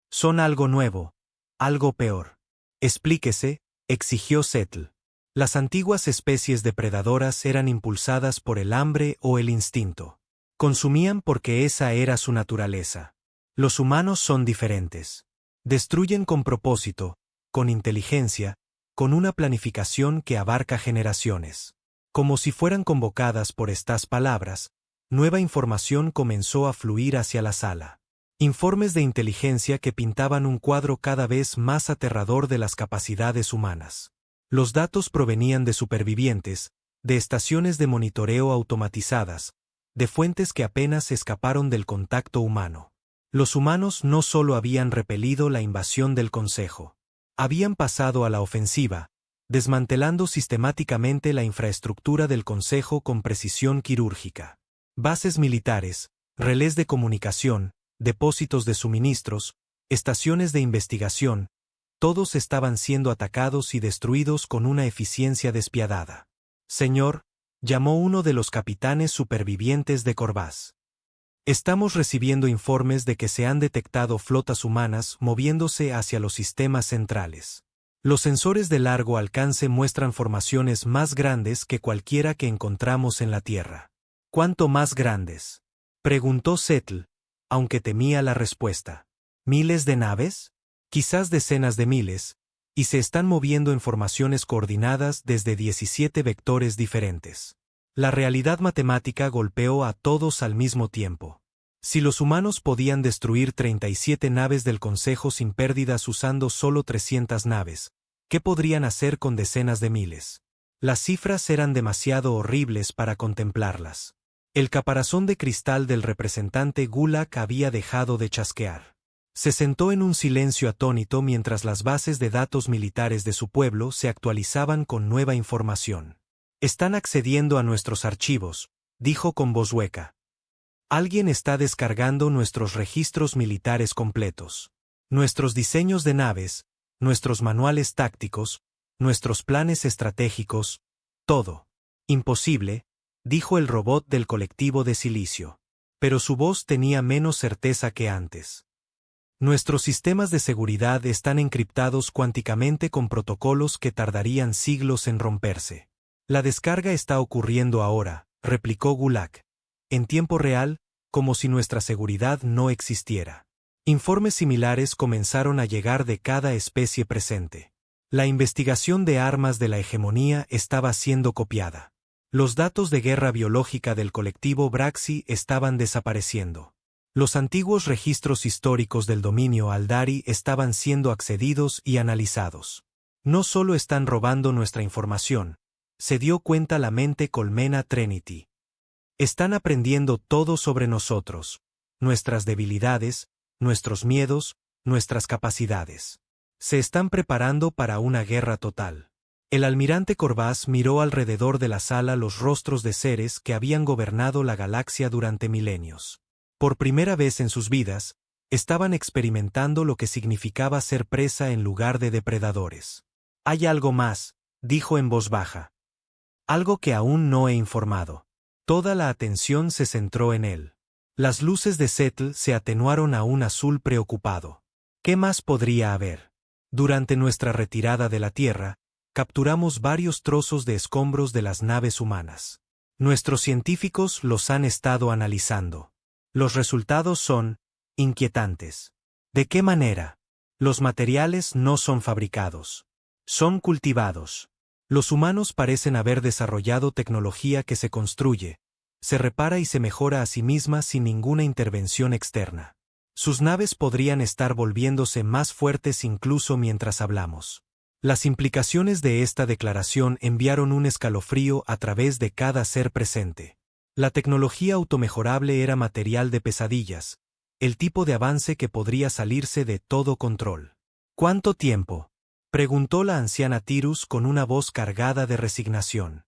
Son algo nuevo, algo peor. Explíquese, exigió Setl. Las antiguas especies depredadoras eran impulsadas por el hambre o el instinto. Consumían porque esa era su naturaleza. Los humanos son diferentes. Destruyen con propósito, con inteligencia, con una planificación que abarca generaciones. Como si fueran convocadas por estas palabras, nueva información comenzó a fluir hacia la sala. Informes de inteligencia que pintaban un cuadro cada vez más aterrador de las capacidades humanas. Los datos provenían de supervivientes, de estaciones de monitoreo automatizadas, de fuentes que apenas escaparon del contacto humano. Los humanos no solo habían repelido la invasión del Consejo, habían pasado a la ofensiva, desmantelando sistemáticamente la infraestructura del Consejo con precisión quirúrgica. Bases militares, relés de comunicación, depósitos de suministros, estaciones de investigación, todos estaban siendo atacados y destruidos con una eficiencia despiadada. Señor, llamó uno de los capitanes supervivientes de Corvás. Estamos recibiendo informes de que se han detectado flotas humanas moviéndose hacia los sistemas centrales. Los sensores de largo alcance muestran formaciones más grandes que cualquiera que encontramos en la Tierra. ¿Cuánto más grandes?, preguntó Setl, aunque temía la respuesta. ¿Miles de naves? Quizás decenas de miles, y se están moviendo en formaciones coordinadas desde 17 vectores diferentes. La realidad matemática golpeó a todos al mismo tiempo. Si los humanos podían destruir 37 naves del Consejo sin pérdidas usando solo 300 naves, ¿qué podrían hacer con decenas de miles? Las cifras eran demasiado horribles para contemplarlas. El caparazón de cristal del representante Gulak había dejado de chasquear. Se sentó en un silencio atónito mientras las bases de datos militares de su pueblo se actualizaban con nueva información. Están accediendo a nuestros archivos, dijo con voz hueca. Alguien está descargando nuestros registros militares completos. Nuestros diseños de naves, nuestros manuales tácticos, nuestros planes estratégicos, todo. Imposible, dijo el robot del colectivo de silicio. Pero su voz tenía menos certeza que antes. Nuestros sistemas de seguridad están encriptados cuánticamente con protocolos que tardarían siglos en romperse. La descarga está ocurriendo ahora, replicó Gulak. En tiempo real, como si nuestra seguridad no existiera. Informes similares comenzaron a llegar de cada especie presente. La investigación de armas de la hegemonía estaba siendo copiada. Los datos de guerra biológica del colectivo Braxi estaban desapareciendo. Los antiguos registros históricos del dominio Aldari estaban siendo accedidos y analizados. No solo están robando nuestra información, se dio cuenta la mente colmena Trinity. Están aprendiendo todo sobre nosotros, nuestras debilidades, nuestros miedos, nuestras capacidades. Se están preparando para una guerra total. El almirante Corvás miró alrededor de la sala los rostros de seres que habían gobernado la galaxia durante milenios. Por primera vez en sus vidas, estaban experimentando lo que significaba ser presa en lugar de depredadores. Hay algo más, dijo en voz baja. Algo que aún no he informado. Toda la atención se centró en él. Las luces de Setl se atenuaron a un azul preocupado. ¿Qué más podría haber? Durante nuestra retirada de la Tierra, capturamos varios trozos de escombros de las naves humanas. Nuestros científicos los han estado analizando. Los resultados son inquietantes. ¿De qué manera? Los materiales no son fabricados. Son cultivados. Los humanos parecen haber desarrollado tecnología que se construye, se repara y se mejora a sí misma sin ninguna intervención externa. Sus naves podrían estar volviéndose más fuertes incluso mientras hablamos. Las implicaciones de esta declaración enviaron un escalofrío a través de cada ser presente. La tecnología automejorable era material de pesadillas, el tipo de avance que podría salirse de todo control. ¿Cuánto tiempo?, preguntó la anciana Tirus con una voz cargada de resignación.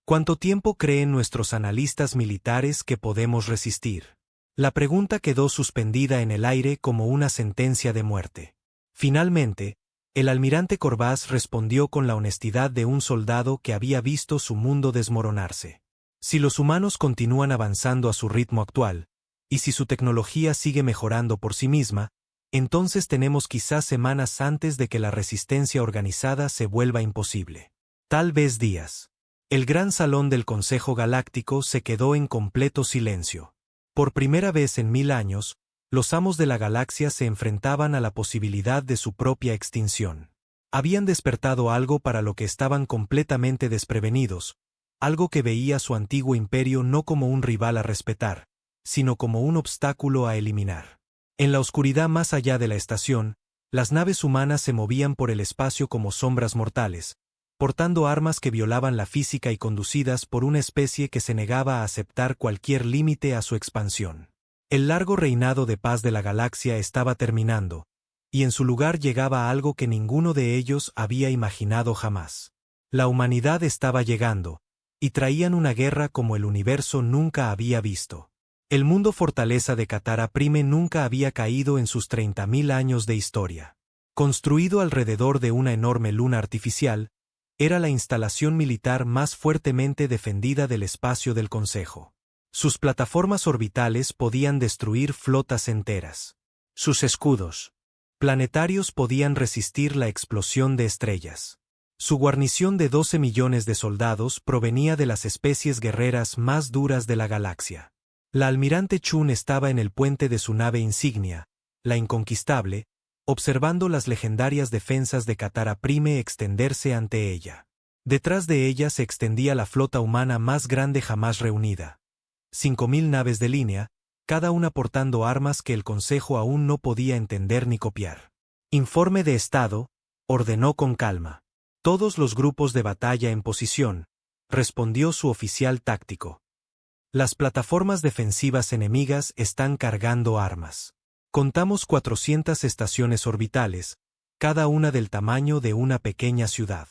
¿Cuánto tiempo creen nuestros analistas militares que podemos resistir? La pregunta quedó suspendida en el aire como una sentencia de muerte. Finalmente, el almirante Corvás respondió con la honestidad de un soldado que había visto su mundo desmoronarse. Si los humanos continúan avanzando a su ritmo actual, y si su tecnología sigue mejorando por sí misma, entonces tenemos quizás semanas antes de que la resistencia organizada se vuelva imposible. Tal vez días. El gran salón del Consejo Galáctico se quedó en completo silencio. Por primera vez en 1000 años, los amos de la galaxia se enfrentaban a la posibilidad de su propia extinción. Habían despertado algo para lo que estaban completamente desprevenidos, algo que veía su antiguo imperio no como un rival a respetar, sino como un obstáculo a eliminar. En la oscuridad más allá de la estación, las naves humanas se movían por el espacio como sombras mortales, portando armas que violaban la física y conducidas por una especie que se negaba a aceptar cualquier límite a su expansión. El largo reinado de paz de la galaxia estaba terminando, y en su lugar llegaba algo que ninguno de ellos había imaginado jamás. La humanidad estaba llegando, y traían una guerra como el universo nunca había visto. El mundo fortaleza de Katara Prime nunca había caído en sus 30.000 años de historia. Construido alrededor de una enorme luna artificial, era la instalación militar más fuertemente defendida del espacio del Consejo. Sus plataformas orbitales podían destruir flotas enteras. Sus escudos planetarios podían resistir la explosión de estrellas. Su guarnición de 12 millones de soldados provenía de las especies guerreras más duras de la galaxia. La almirante Chun estaba en el puente de su nave insignia, la Inconquistable, observando las legendarias defensas de Katara Prime extenderse ante ella. Detrás de ella se extendía la flota humana más grande jamás reunida. 5.000 naves de línea, cada una portando armas que el Consejo aún no podía entender ni copiar. Informe de estado, ordenó con calma. Todos los grupos de batalla en posición, respondió su oficial táctico. Las plataformas defensivas enemigas están cargando armas. Contamos 400 estaciones orbitales, cada una del tamaño de una pequeña ciudad.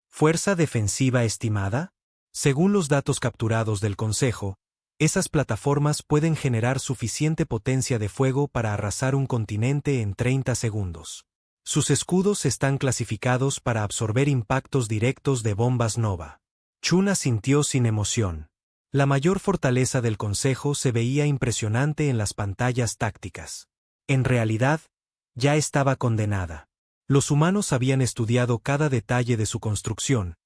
¿Fuerza defensiva estimada? Según los datos capturados del Consejo, esas plataformas pueden generar suficiente potencia de fuego para arrasar un continente en 30 segundos. Sus escudos están clasificados para absorber impactos directos de bombas nova. Chun asintió sin emoción. La mayor fortaleza del Consejo se veía impresionante en las pantallas tácticas. En realidad, ya estaba condenada. Los humanos habían estudiado cada detalle de su construcción,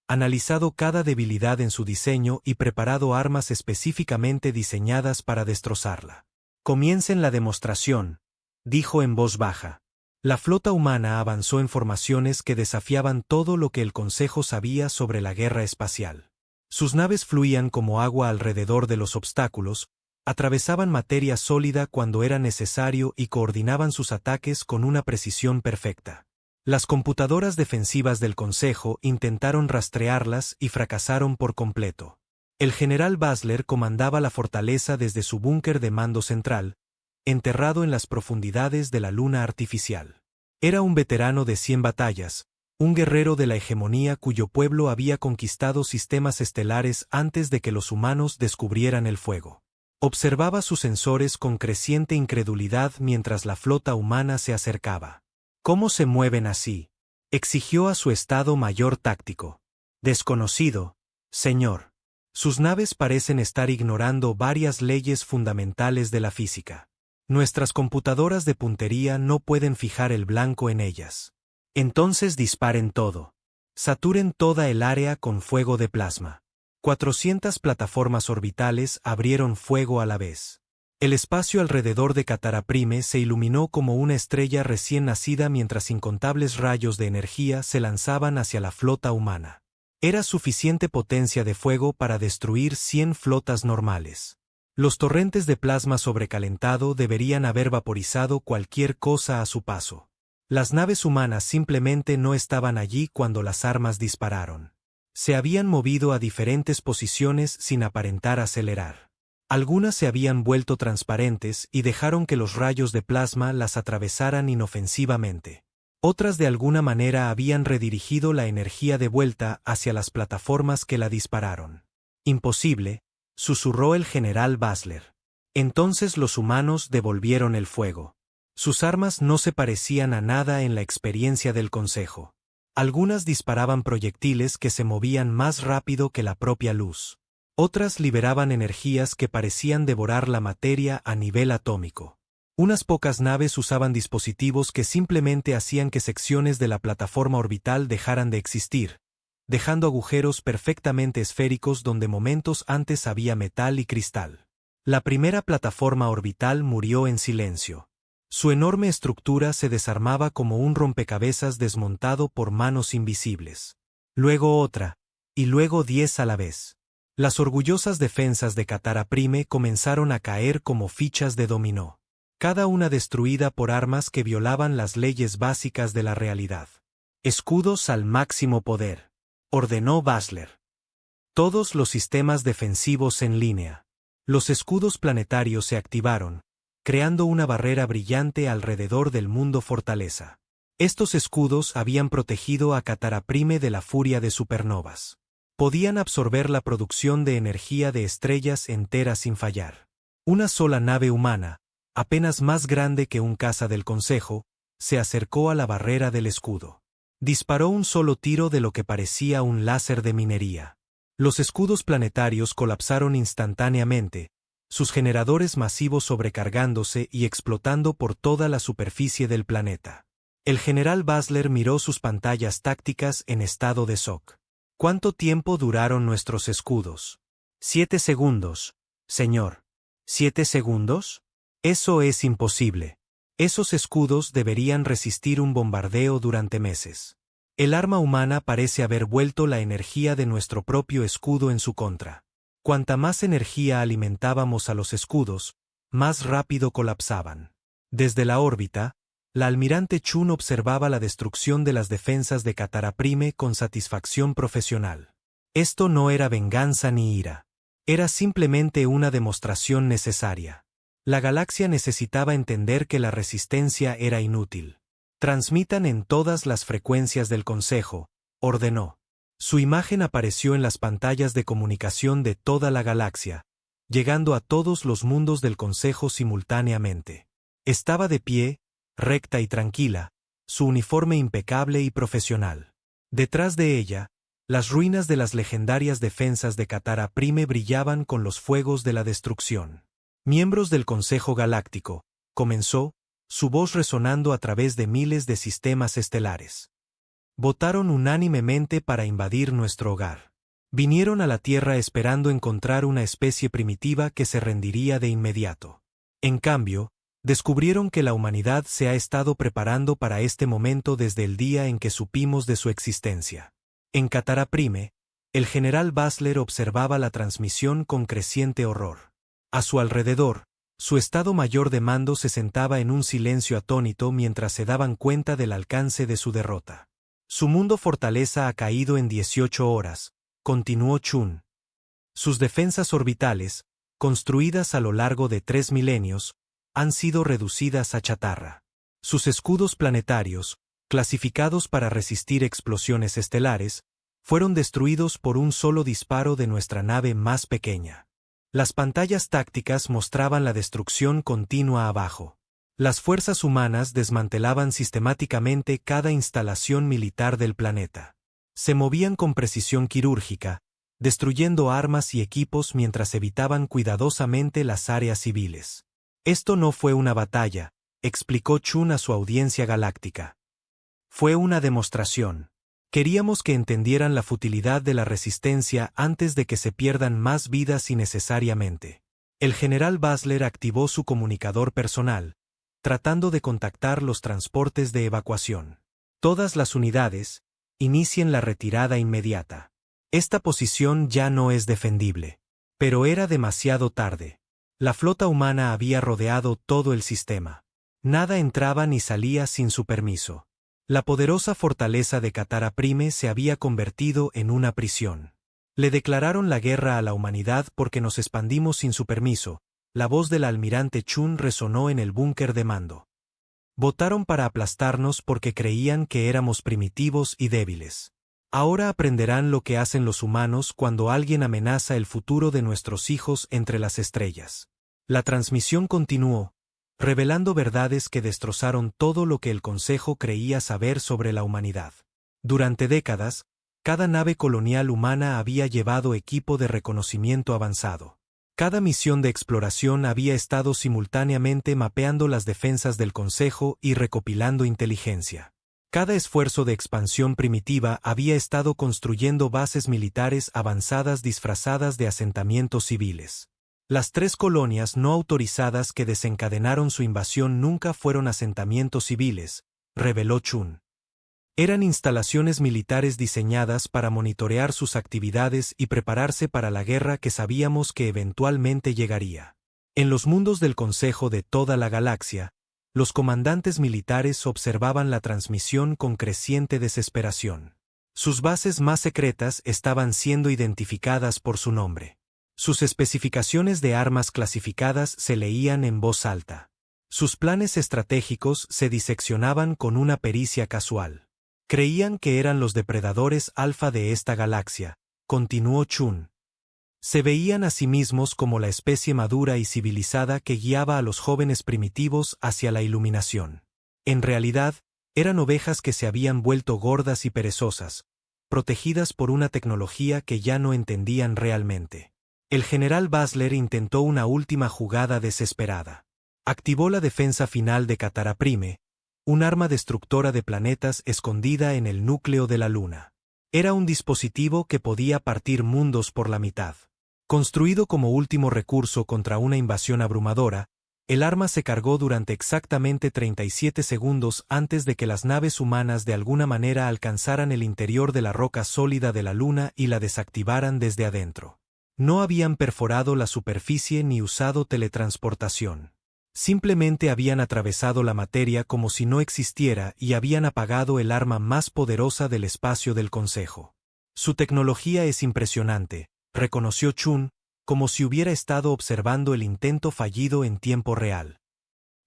analizado cada debilidad en su diseño y preparado armas específicamente diseñadas para destrozarla. Comiencen la demostración, dijo en voz baja. La flota humana avanzó en formaciones que desafiaban todo lo que el Consejo sabía sobre la guerra espacial. Sus naves fluían como agua alrededor de los obstáculos, atravesaban materia sólida cuando era necesario y coordinaban sus ataques con una precisión perfecta. Las computadoras defensivas del Consejo intentaron rastrearlas y fracasaron por completo. El general Basler comandaba la fortaleza desde su búnker de mando central, enterrado en las profundidades de la luna artificial. Era un veterano de 100 batallas, un guerrero de la hegemonía cuyo pueblo había conquistado sistemas estelares antes de que los humanos descubrieran el fuego. Observaba sus sensores con creciente incredulidad mientras la flota humana se acercaba. ¿Cómo se mueven así?, exigió a su Estado Mayor táctico. Desconocido, señor. Sus naves parecen estar ignorando varias leyes fundamentales de la física. Nuestras computadoras de puntería no pueden fijar el blanco en ellas. Entonces disparen todo. Saturen toda el área con fuego de plasma. 400 plataformas orbitales abrieron fuego a la vez. El espacio alrededor de Katara Prime se iluminó como una estrella recién nacida mientras incontables rayos de energía se lanzaban hacia la flota humana. Era suficiente potencia de fuego para destruir 100 flotas normales. Los torrentes de plasma sobrecalentado deberían haber vaporizado cualquier cosa a su paso. Las naves humanas simplemente no estaban allí cuando las armas dispararon. Se habían movido a diferentes posiciones sin aparentar acelerar. Algunas se habían vuelto transparentes y dejaron que los rayos de plasma las atravesaran inofensivamente. Otras de alguna manera habían redirigido la energía de vuelta hacia las plataformas que la dispararon. Imposible, susurró el general Basler. Entonces los humanos devolvieron el fuego. Sus armas no se parecían a nada en la experiencia del Consejo. Algunas disparaban proyectiles que se movían más rápido que la propia luz. Otras liberaban energías que parecían devorar la materia a nivel atómico. Unas pocas naves usaban dispositivos que simplemente hacían que secciones de la plataforma orbital dejaran de existir, dejando agujeros perfectamente esféricos donde momentos antes había metal y cristal. La primera plataforma orbital murió en silencio. Su enorme estructura se desarmaba como un rompecabezas desmontado por manos invisibles. Luego otra, y luego 10 a la vez. Las orgullosas defensas de Katara Prime comenzaron a caer como fichas de dominó, cada una destruida por armas que violaban las leyes básicas de la realidad. Escudos al máximo poder, ordenó Basler. Todos los sistemas defensivos en línea. Los escudos planetarios se activaron, creando una barrera brillante alrededor del mundo fortaleza. Estos escudos habían protegido a Katara Prime de la furia de supernovas. Podían absorber la producción de energía de estrellas enteras sin fallar. Una sola nave humana, apenas más grande que un caza del Consejo, se acercó a la barrera del escudo. Disparó un solo tiro de lo que parecía un láser de minería. Los escudos planetarios colapsaron instantáneamente, sus generadores masivos sobrecargándose y explotando por toda la superficie del planeta. El general Basler miró sus pantallas tácticas en estado de shock. ¿Cuánto tiempo duraron nuestros escudos? 7 segundos, señor. ¿7 segundos? Eso es imposible. Esos escudos deberían resistir un bombardeo durante meses. El arma humana parece haber vuelto la energía de nuestro propio escudo en su contra. Cuanta más energía alimentábamos a los escudos, más rápido colapsaban. Desde la órbita, la almirante Chun observaba la destrucción de las defensas de Katara Prime con satisfacción profesional. Esto no era venganza ni ira. Era simplemente una demostración necesaria. La galaxia necesitaba entender que la resistencia era inútil. Transmitan en todas las frecuencias del Consejo, ordenó. Su imagen apareció en las pantallas de comunicación de toda la galaxia, llegando a todos los mundos del Consejo simultáneamente. Estaba de pie, recta y tranquila, su uniforme impecable y profesional. Detrás de ella, las ruinas de las legendarias defensas de Katara Prime brillaban con los fuegos de la destrucción. Miembros del Consejo Galáctico, comenzó, su voz resonando a través de miles de sistemas estelares. Votaron unánimemente para invadir nuestro hogar. Vinieron a la Tierra esperando encontrar una especie primitiva que se rendiría de inmediato. En cambio, descubrieron que la humanidad se ha estado preparando para este momento desde el día en que supimos de su existencia. En Katara Prime, el general Basler observaba la transmisión con creciente horror. A su alrededor, su Estado Mayor de Mando se sentaba en un silencio atónito mientras se daban cuenta del alcance de su derrota. Su mundo fortaleza ha caído en 18 horas, continuó Chun. Sus defensas orbitales, construidas a lo largo de 3 milenios, han sido reducidas a chatarra. Sus escudos planetarios, clasificados para resistir explosiones estelares, fueron destruidos por un solo disparo de nuestra nave más pequeña. Las pantallas tácticas mostraban la destrucción continua abajo. Las fuerzas humanas desmantelaban sistemáticamente cada instalación militar del planeta. Se movían con precisión quirúrgica, destruyendo armas y equipos mientras evitaban cuidadosamente las áreas civiles. Esto no fue una batalla, explicó Chun a su audiencia galáctica. Fue una demostración. Queríamos que entendieran la futilidad de la resistencia antes de que se pierdan más vidas innecesariamente. El general Basler activó su comunicador personal, tratando de contactar los transportes de evacuación. Todas las unidades, inicien la retirada inmediata. Esta posición ya no es defendible. Pero era demasiado tarde. La flota humana había rodeado todo el sistema. Nada entraba ni salía sin su permiso. La poderosa fortaleza de Katara Prime se había convertido en una prisión. Le declararon la guerra a la humanidad porque nos expandimos sin su permiso. La voz del almirante Chun resonó en el búnker de mando. Votaron para aplastarnos porque creían que éramos primitivos y débiles. Ahora aprenderán lo que hacen los humanos cuando alguien amenaza el futuro de nuestros hijos entre las estrellas. La transmisión continuó, revelando verdades que destrozaron todo lo que el Consejo creía saber sobre la humanidad. Durante décadas, cada nave colonial humana había llevado equipo de reconocimiento avanzado. Cada misión de exploración había estado simultáneamente mapeando las defensas del Consejo y recopilando inteligencia. Cada esfuerzo de expansión primitiva había estado construyendo bases militares avanzadas disfrazadas de asentamientos civiles. Las 3 colonias no autorizadas que desencadenaron su invasión nunca fueron asentamientos civiles, reveló Chun. Eran instalaciones militares diseñadas para monitorear sus actividades y prepararse para la guerra que sabíamos que eventualmente llegaría. En los mundos del Consejo de toda la galaxia, los comandantes militares observaban la transmisión con creciente desesperación. Sus bases más secretas estaban siendo identificadas por su nombre. Sus especificaciones de armas clasificadas se leían en voz alta. Sus planes estratégicos se diseccionaban con una pericia casual. Creían que eran los depredadores alfa de esta galaxia, continuó Chun. Se veían a sí mismos como la especie madura y civilizada que guiaba a los jóvenes primitivos hacia la iluminación. En realidad, eran ovejas que se habían vuelto gordas y perezosas, protegidas por una tecnología que ya no entendían realmente. El general Basler intentó una última jugada desesperada. Activó la defensa final de Katara Prime, un arma destructora de planetas escondida en el núcleo de la Luna. Era un dispositivo que podía partir mundos por la mitad. Construido como último recurso contra una invasión abrumadora, el arma se cargó durante exactamente 37 segundos antes de que las naves humanas de alguna manera alcanzaran el interior de la roca sólida de la Luna y la desactivaran desde adentro. No habían perforado la superficie ni usado teletransportación. Simplemente habían atravesado la materia como si no existiera y habían apagado el arma más poderosa del espacio del Consejo. Su tecnología es impresionante, reconoció Chun, como si hubiera estado observando el intento fallido en tiempo real.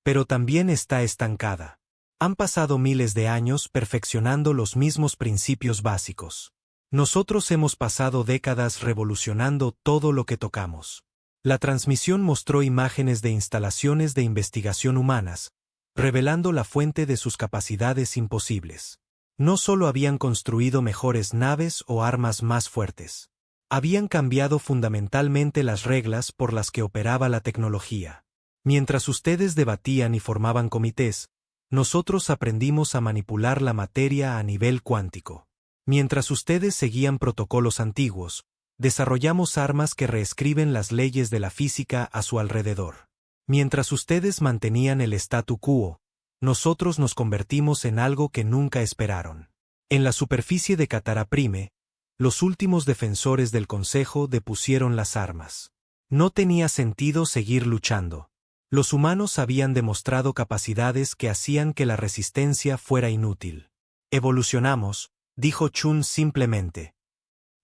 Pero también está estancada. Han pasado miles de años perfeccionando los mismos principios básicos. Nosotros hemos pasado décadas revolucionando todo lo que tocamos. La transmisión mostró imágenes de instalaciones de investigación humanas, revelando la fuente de sus capacidades imposibles. No solo habían construido mejores naves o armas más fuertes. Habían cambiado fundamentalmente las reglas por las que operaba la tecnología. Mientras ustedes debatían y formaban comités, nosotros aprendimos a manipular la materia a nivel cuántico. Mientras ustedes seguían protocolos antiguos, desarrollamos armas que reescriben las leyes de la física a su alrededor. Mientras ustedes mantenían el statu quo, nosotros nos convertimos en algo que nunca esperaron. En la superficie de Katara Prime, los últimos defensores del Consejo depusieron las armas. No tenía sentido seguir luchando. Los humanos habían demostrado capacidades que hacían que la resistencia fuera inútil. Evolucionamos, dijo Chun simplemente.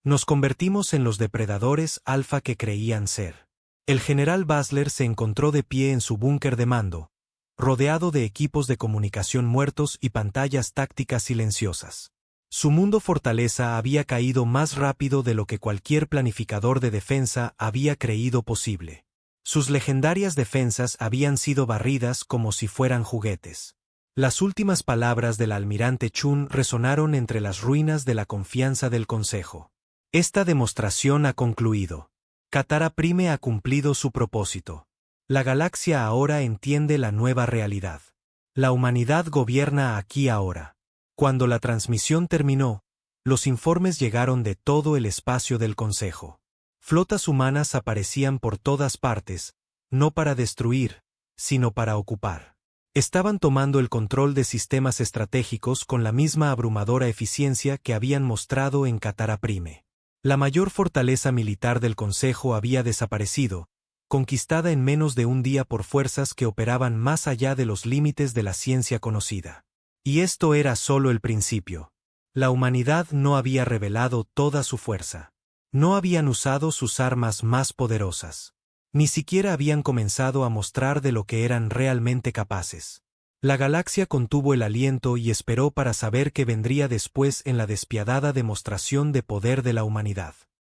Nos convertimos en los depredadores alfa que creían ser. El general Basler se encontró de pie en su búnker de mando, rodeado de equipos de comunicación muertos y pantallas tácticas silenciosas. Su mundo fortaleza había caído más rápido de lo que cualquier planificador de defensa había creído posible. Sus legendarias defensas habían sido barridas como si fueran juguetes. Las últimas palabras del almirante Chun resonaron entre las ruinas de la confianza del Consejo. Esta demostración ha concluido. Katara Prime ha cumplido su propósito. La galaxia ahora entiende la nueva realidad. La humanidad gobierna aquí ahora. Cuando la transmisión terminó, los informes llegaron de todo el espacio del Consejo. Flotas humanas aparecían por todas partes, no para destruir, sino para ocupar. Estaban tomando el control de sistemas estratégicos con la misma abrumadora eficiencia que habían mostrado en Katara Prime. La mayor fortaleza militar del Consejo había desaparecido, conquistada en menos de un día por fuerzas que operaban más allá de los límites de la ciencia conocida. Y esto era solo el principio. La humanidad no había revelado toda su fuerza. No habían usado sus armas más poderosas. Ni siquiera habían comenzado a mostrar de lo que eran realmente capaces. La galaxia contuvo el aliento y esperó para saber qué vendría después en la despiadada demostración de poder de la humanidad.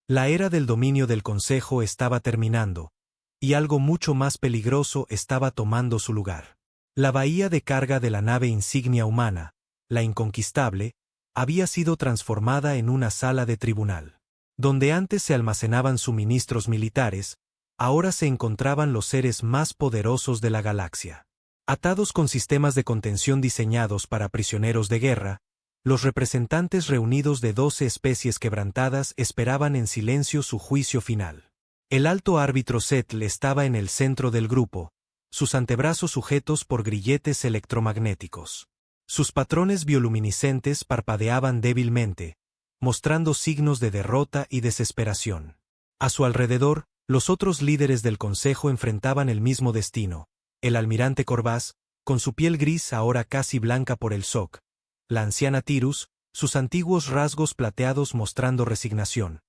La era del dominio del Consejo estaba terminando, y algo mucho más peligroso estaba tomando su lugar. La bahía de carga de la nave insignia humana, la Inconquistable, había sido transformada en una sala de tribunal. Donde antes se almacenaban suministros militares, ahora se encontraban los seres más poderosos de la galaxia. Atados con sistemas de contención diseñados para prisioneros de guerra, los representantes reunidos de 12 especies quebrantadas esperaban en silencio su juicio final. El alto árbitro Setl estaba en el centro del grupo, sus antebrazos sujetos por grilletes electromagnéticos. Sus patrones bioluminiscentes parpadeaban débilmente, mostrando signos de derrota y desesperación. A su alrededor, los otros líderes del Consejo enfrentaban el mismo destino. El almirante Corvás, con su piel gris ahora casi blanca por el shock, la anciana Tirus, sus antiguos rasgos plateados mostrando resignación,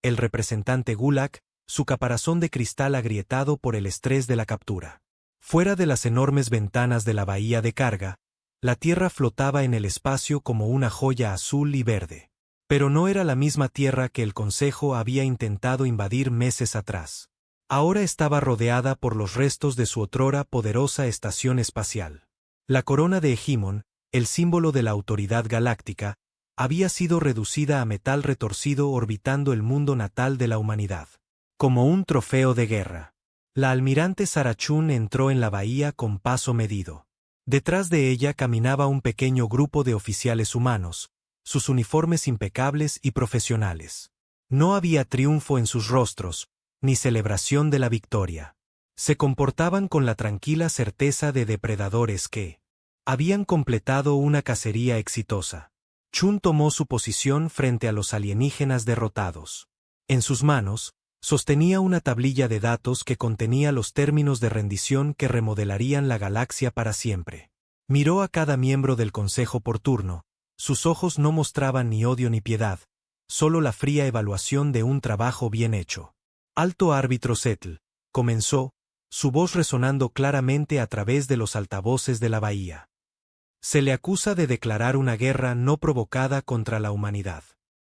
el representante Gulak, su caparazón de cristal agrietado por el estrés de la captura. Fuera de las enormes ventanas de la bahía de carga, la Tierra flotaba en el espacio como una joya azul y verde. Pero no era la misma Tierra que el Consejo había intentado invadir meses atrás. Ahora estaba rodeada por los restos de su otrora poderosa estación espacial. La corona de Egimon, el símbolo de la autoridad galáctica, había sido reducida a metal retorcido orbitando el mundo natal de la humanidad. Como un trofeo de guerra. La almirante Sarachun entró en la bahía con paso medido. Detrás de ella caminaba un pequeño grupo de oficiales humanos, sus uniformes impecables y profesionales. No había triunfo en sus rostros, ni celebración de la victoria. Se comportaban con la tranquila certeza de depredadores que habían completado una cacería exitosa. Chun tomó su posición frente a los alienígenas derrotados. En sus manos, sostenía una tablilla de datos que contenía los términos de rendición que remodelarían la galaxia para siempre. Miró a cada miembro del Consejo por turno. Sus ojos no mostraban ni odio ni piedad, solo la fría evaluación de un trabajo bien hecho. Alto árbitro Setl, comenzó, su voz resonando claramente a través de los altavoces de la bahía. Se le acusa de declarar una guerra no provocada contra la humanidad.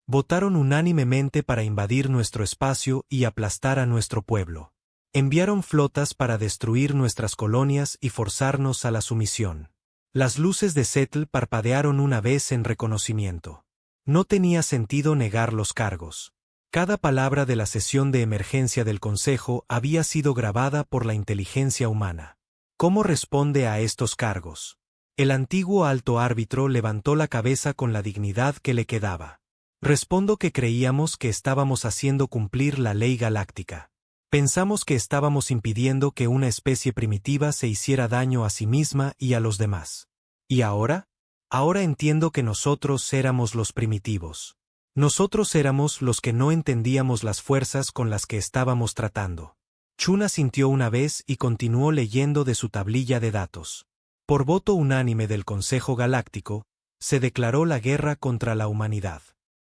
Votaron unánimemente para invadir nuestro espacio y aplastar a nuestro pueblo. Enviaron flotas para destruir nuestras colonias y forzarnos a la sumisión. Las luces de Setl parpadearon una vez en reconocimiento. No tenía sentido negar los cargos. Cada palabra de la sesión de emergencia del Consejo había sido grabada por la inteligencia humana. ¿Cómo responde a estos cargos? El antiguo alto árbitro levantó la cabeza con la dignidad que le quedaba. Respondo que creíamos que estábamos haciendo cumplir la ley galáctica. Pensamos que estábamos impidiendo que una especie primitiva se hiciera daño a sí misma y a los demás. ¿Y ahora? Ahora entiendo que nosotros éramos los primitivos. Nosotros éramos los que no entendíamos las fuerzas con las que estábamos tratando. Chun asintió una vez y continuó leyendo de su tablilla de datos. Por voto unánime del Consejo Galáctico, se declaró la guerra contra la humanidad.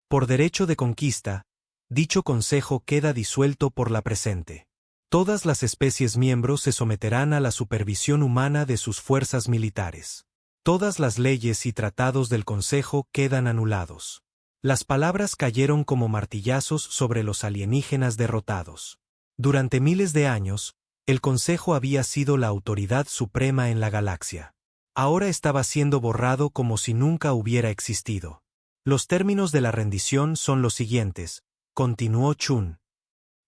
Por derecho de conquista, dicho consejo queda disuelto por la presente. Todas las especies miembros se someterán a la supervisión humana de sus fuerzas militares. Todas las leyes y tratados del Consejo quedan anulados. Las palabras cayeron como martillazos sobre los alienígenas derrotados. Durante miles de años, el Consejo había sido la autoridad suprema en la galaxia. Ahora estaba siendo borrado como si nunca hubiera existido. Los términos de la rendición son los siguientes, continuó Chun.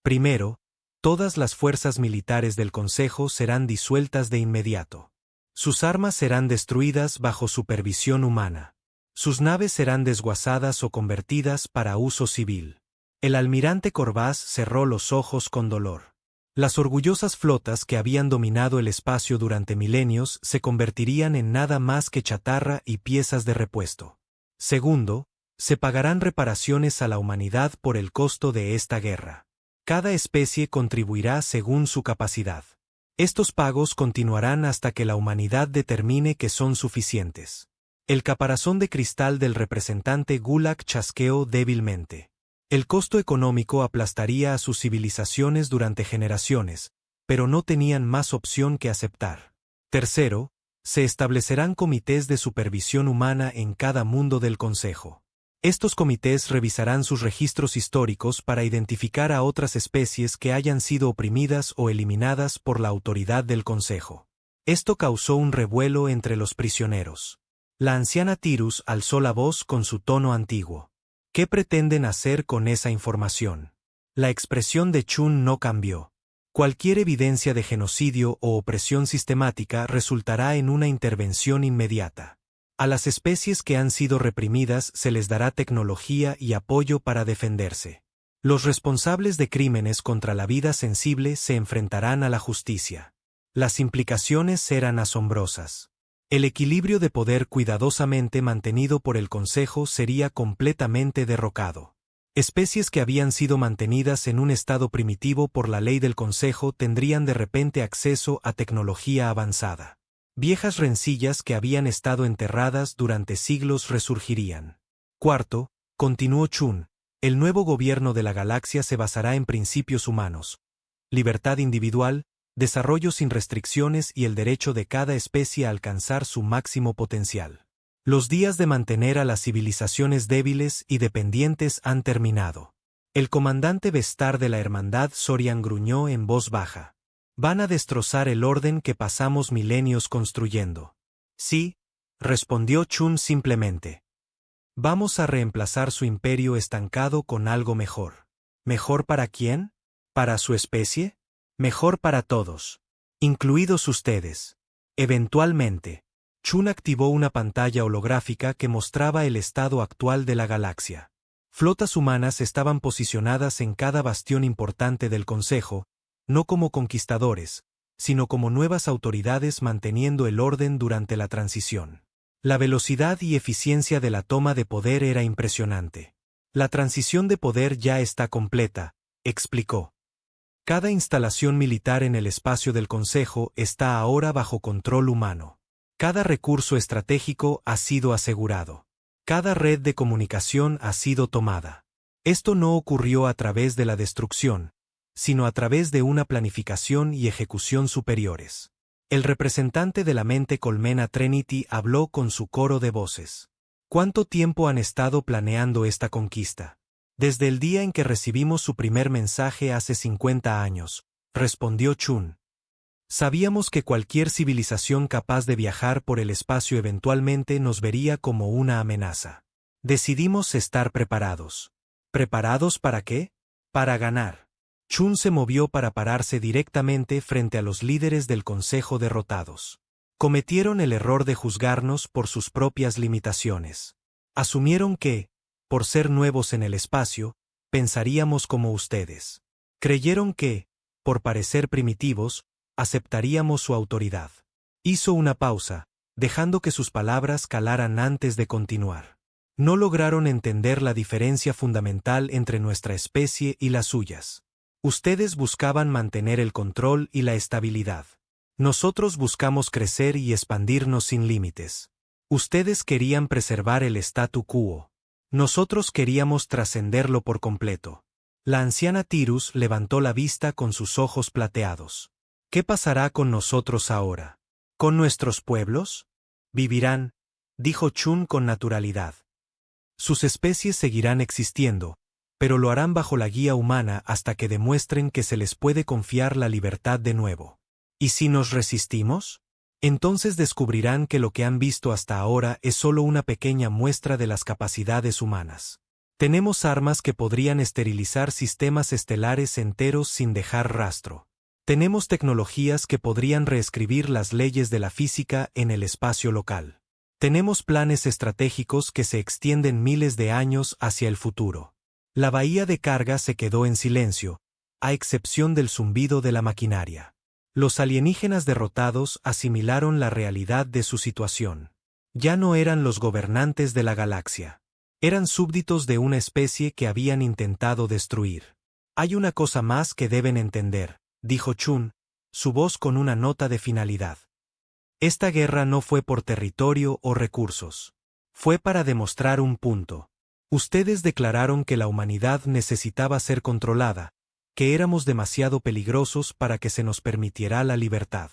Primero, todas las fuerzas militares del Consejo serán disueltas de inmediato. Sus armas serán destruidas bajo supervisión humana. Sus naves serán desguazadas o convertidas para uso civil. El almirante Corvás cerró los ojos con dolor. Las orgullosas flotas que habían dominado el espacio durante milenios se convertirían en nada más que chatarra y piezas de repuesto. Segundo, se pagarán reparaciones a la humanidad por el costo de esta guerra. Cada especie contribuirá según su capacidad. Estos pagos continuarán hasta que la humanidad determine que son suficientes. El caparazón de cristal del representante Gulag chasqueó débilmente. El costo económico aplastaría a sus civilizaciones durante generaciones, pero no tenían más opción que aceptar. Tercero, se establecerán comités de supervisión humana en cada mundo del Consejo. Estos comités revisarán sus registros históricos para identificar a otras especies que hayan sido oprimidas o eliminadas por la autoridad del Consejo. Esto causó un revuelo entre los prisioneros. La anciana Tirus alzó la voz con su tono antiguo. ¿Qué pretenden hacer con esa información? La expresión de Chun no cambió. Cualquier evidencia de genocidio o opresión sistemática resultará en una intervención inmediata. A las especies que han sido reprimidas se les dará tecnología y apoyo para defenderse. Los responsables de crímenes contra la vida sensible se enfrentarán a la justicia. Las implicaciones eran asombrosas. El equilibrio de poder cuidadosamente mantenido por el Consejo sería completamente derrocado. Especies que habían sido mantenidas en un estado primitivo por la ley del Consejo tendrían de repente acceso a tecnología avanzada. Viejas rencillas que habían estado enterradas durante siglos resurgirían. Cuarto, continuó Chun, el nuevo gobierno de la galaxia se basará en principios humanos, libertad individual, desarrollo sin restricciones y el derecho de cada especie a alcanzar su máximo potencial. Los días de mantener a las civilizaciones débiles y dependientes han terminado. El comandante Vestar de la Hermandad Sorian gruñó en voz baja. Van a destrozar el orden que pasamos milenios construyendo. Sí, respondió Chun simplemente. Vamos a reemplazar su imperio estancado con algo mejor. ¿Mejor para quién? ¿Para su especie? Mejor para todos. Incluidos ustedes. Eventualmente, Chun activó una pantalla holográfica que mostraba el estado actual de la galaxia. Flotas humanas estaban posicionadas en cada bastión importante del Consejo, no como conquistadores, sino como nuevas autoridades manteniendo el orden durante la transición. La velocidad y eficiencia de la toma de poder era impresionante. La transición de poder ya está completa, explicó. Cada instalación militar en el espacio del Consejo está ahora bajo control humano. Cada recurso estratégico ha sido asegurado. Cada red de comunicación ha sido tomada. Esto no ocurrió a través de la destrucción, sino a través de una planificación y ejecución superiores. El representante de la mente colmena Trinity habló con su coro de voces. ¿Cuánto tiempo han estado planeando esta conquista? Desde el día en que recibimos su primer mensaje hace 50 años, respondió Chun. Sabíamos que cualquier civilización capaz de viajar por el espacio eventualmente nos vería como una amenaza. Decidimos estar preparados. ¿Preparados para qué? Para ganar. Chun se movió para pararse directamente frente a los líderes del Consejo derrotados. Cometieron el error de juzgarnos por sus propias limitaciones. Asumieron que, por ser nuevos en el espacio, pensaríamos como ustedes. Creyeron que, por parecer primitivos, aceptaríamos su autoridad. Hizo una pausa, dejando que sus palabras calaran antes de continuar. No lograron entender la diferencia fundamental entre nuestra especie y las suyas. Ustedes buscaban mantener el control y la estabilidad. Nosotros buscamos crecer y expandirnos sin límites. Ustedes querían preservar el statu quo. Nosotros queríamos trascenderlo por completo. La anciana Tirus levantó la vista con sus ojos plateados. ¿Qué pasará con nosotros ahora? ¿Con nuestros pueblos? Vivirán, dijo Chun con naturalidad. Sus especies seguirán existiendo, pero lo harán bajo la guía humana hasta que demuestren que se les puede confiar la libertad de nuevo. ¿Y si nos resistimos? Entonces descubrirán que lo que han visto hasta ahora es solo una pequeña muestra de las capacidades humanas. Tenemos armas que podrían esterilizar sistemas estelares enteros sin dejar rastro. Tenemos tecnologías que podrían reescribir las leyes de la física en el espacio local. Tenemos planes estratégicos que se extienden miles de años hacia el futuro. La bahía de carga se quedó en silencio, a excepción del zumbido de la maquinaria. Los alienígenas derrotados asimilaron la realidad de su situación. Ya no eran los gobernantes de la galaxia. Eran súbditos de una especie que habían intentado destruir. Hay una cosa más que deben entender, dijo Chun, su voz con una nota de finalidad. Esta guerra no fue por territorio o recursos. Fue para demostrar un punto. Ustedes declararon que la humanidad necesitaba ser controlada, que éramos demasiado peligrosos para que se nos permitiera la libertad.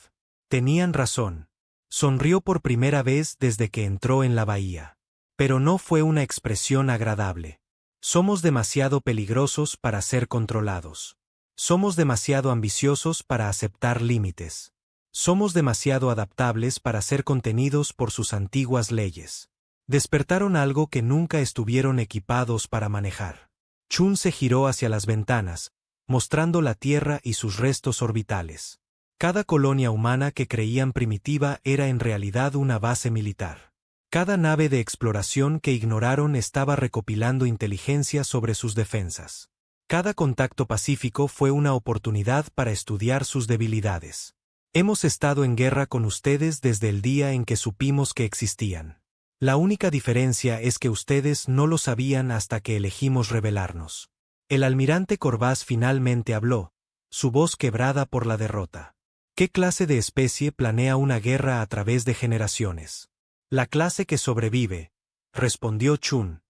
Tenían razón. Sonrió por primera vez desde que entró en la bahía. Pero no fue una expresión agradable. Somos demasiado peligrosos para ser controlados. Somos demasiado ambiciosos para aceptar límites. Somos demasiado adaptables para ser contenidos por sus antiguas leyes. Despertaron algo que nunca estuvieron equipados para manejar. Chun se giró hacia las ventanas, mostrando la Tierra y sus restos orbitales. Cada colonia humana que creían primitiva era en realidad una base militar. Cada nave de exploración que ignoraron estaba recopilando inteligencia sobre sus defensas. Cada contacto pacífico fue una oportunidad para estudiar sus debilidades. Hemos estado en guerra con ustedes desde el día en que supimos que existían. La única diferencia es que ustedes no lo sabían hasta que elegimos rebelarnos. El almirante Corvás finalmente habló, su voz quebrada por la derrota. ¿Qué clase de especie planea una guerra a través de generaciones? La clase que sobrevive, respondió Chun.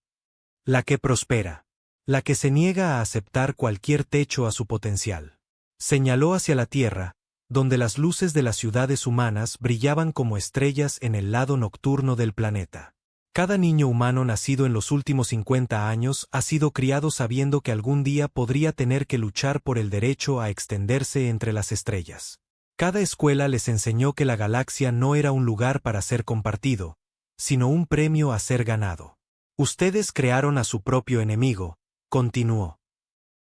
La que prospera. La que se niega a aceptar cualquier techo a su potencial. Señaló hacia la Tierra, donde las luces de las ciudades humanas brillaban como estrellas en el lado nocturno del planeta. Cada niño humano nacido en los últimos 50 años ha sido criado sabiendo que algún día podría tener que luchar por el derecho a extenderse entre las estrellas. Cada escuela les enseñó que la galaxia no era un lugar para ser compartido, sino un premio a ser ganado. Ustedes crearon a su propio enemigo, continuó.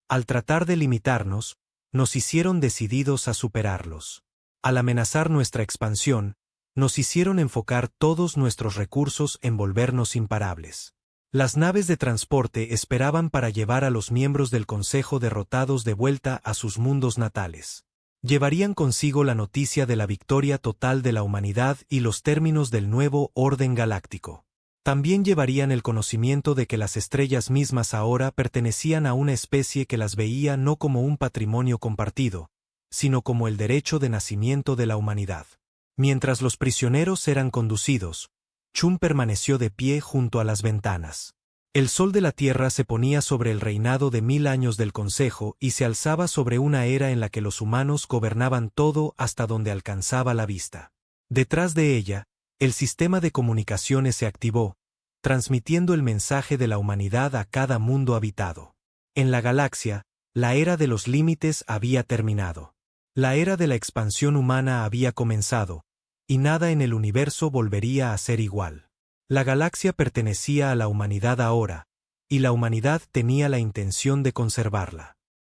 Al tratar de limitarnos, nos hicieron decididos a superarlos. Al amenazar nuestra expansión, nos hicieron enfocar todos nuestros recursos en volvernos imparables. Las naves de transporte esperaban para llevar a los miembros del Consejo derrotados de vuelta a sus mundos natales. Llevarían consigo la noticia de la victoria total de la humanidad y los términos del nuevo orden galáctico. También llevarían el conocimiento de que las estrellas mismas ahora pertenecían a una especie que las veía no como un patrimonio compartido, sino como el derecho de nacimiento de la humanidad. Mientras los prisioneros eran conducidos, Chum permaneció de pie junto a las ventanas. El sol de la Tierra se ponía sobre el reinado de 1000 años del Consejo y se alzaba sobre una era en la que los humanos gobernaban todo hasta donde alcanzaba la vista. Detrás de ella, el sistema de comunicaciones se activó, transmitiendo el mensaje de la humanidad a cada mundo habitado. En la galaxia, la era de los límites había terminado. La era de la expansión humana había comenzado, y nada en el universo volvería a ser igual. La galaxia pertenecía a la humanidad ahora, y la humanidad tenía la intención de conservarla.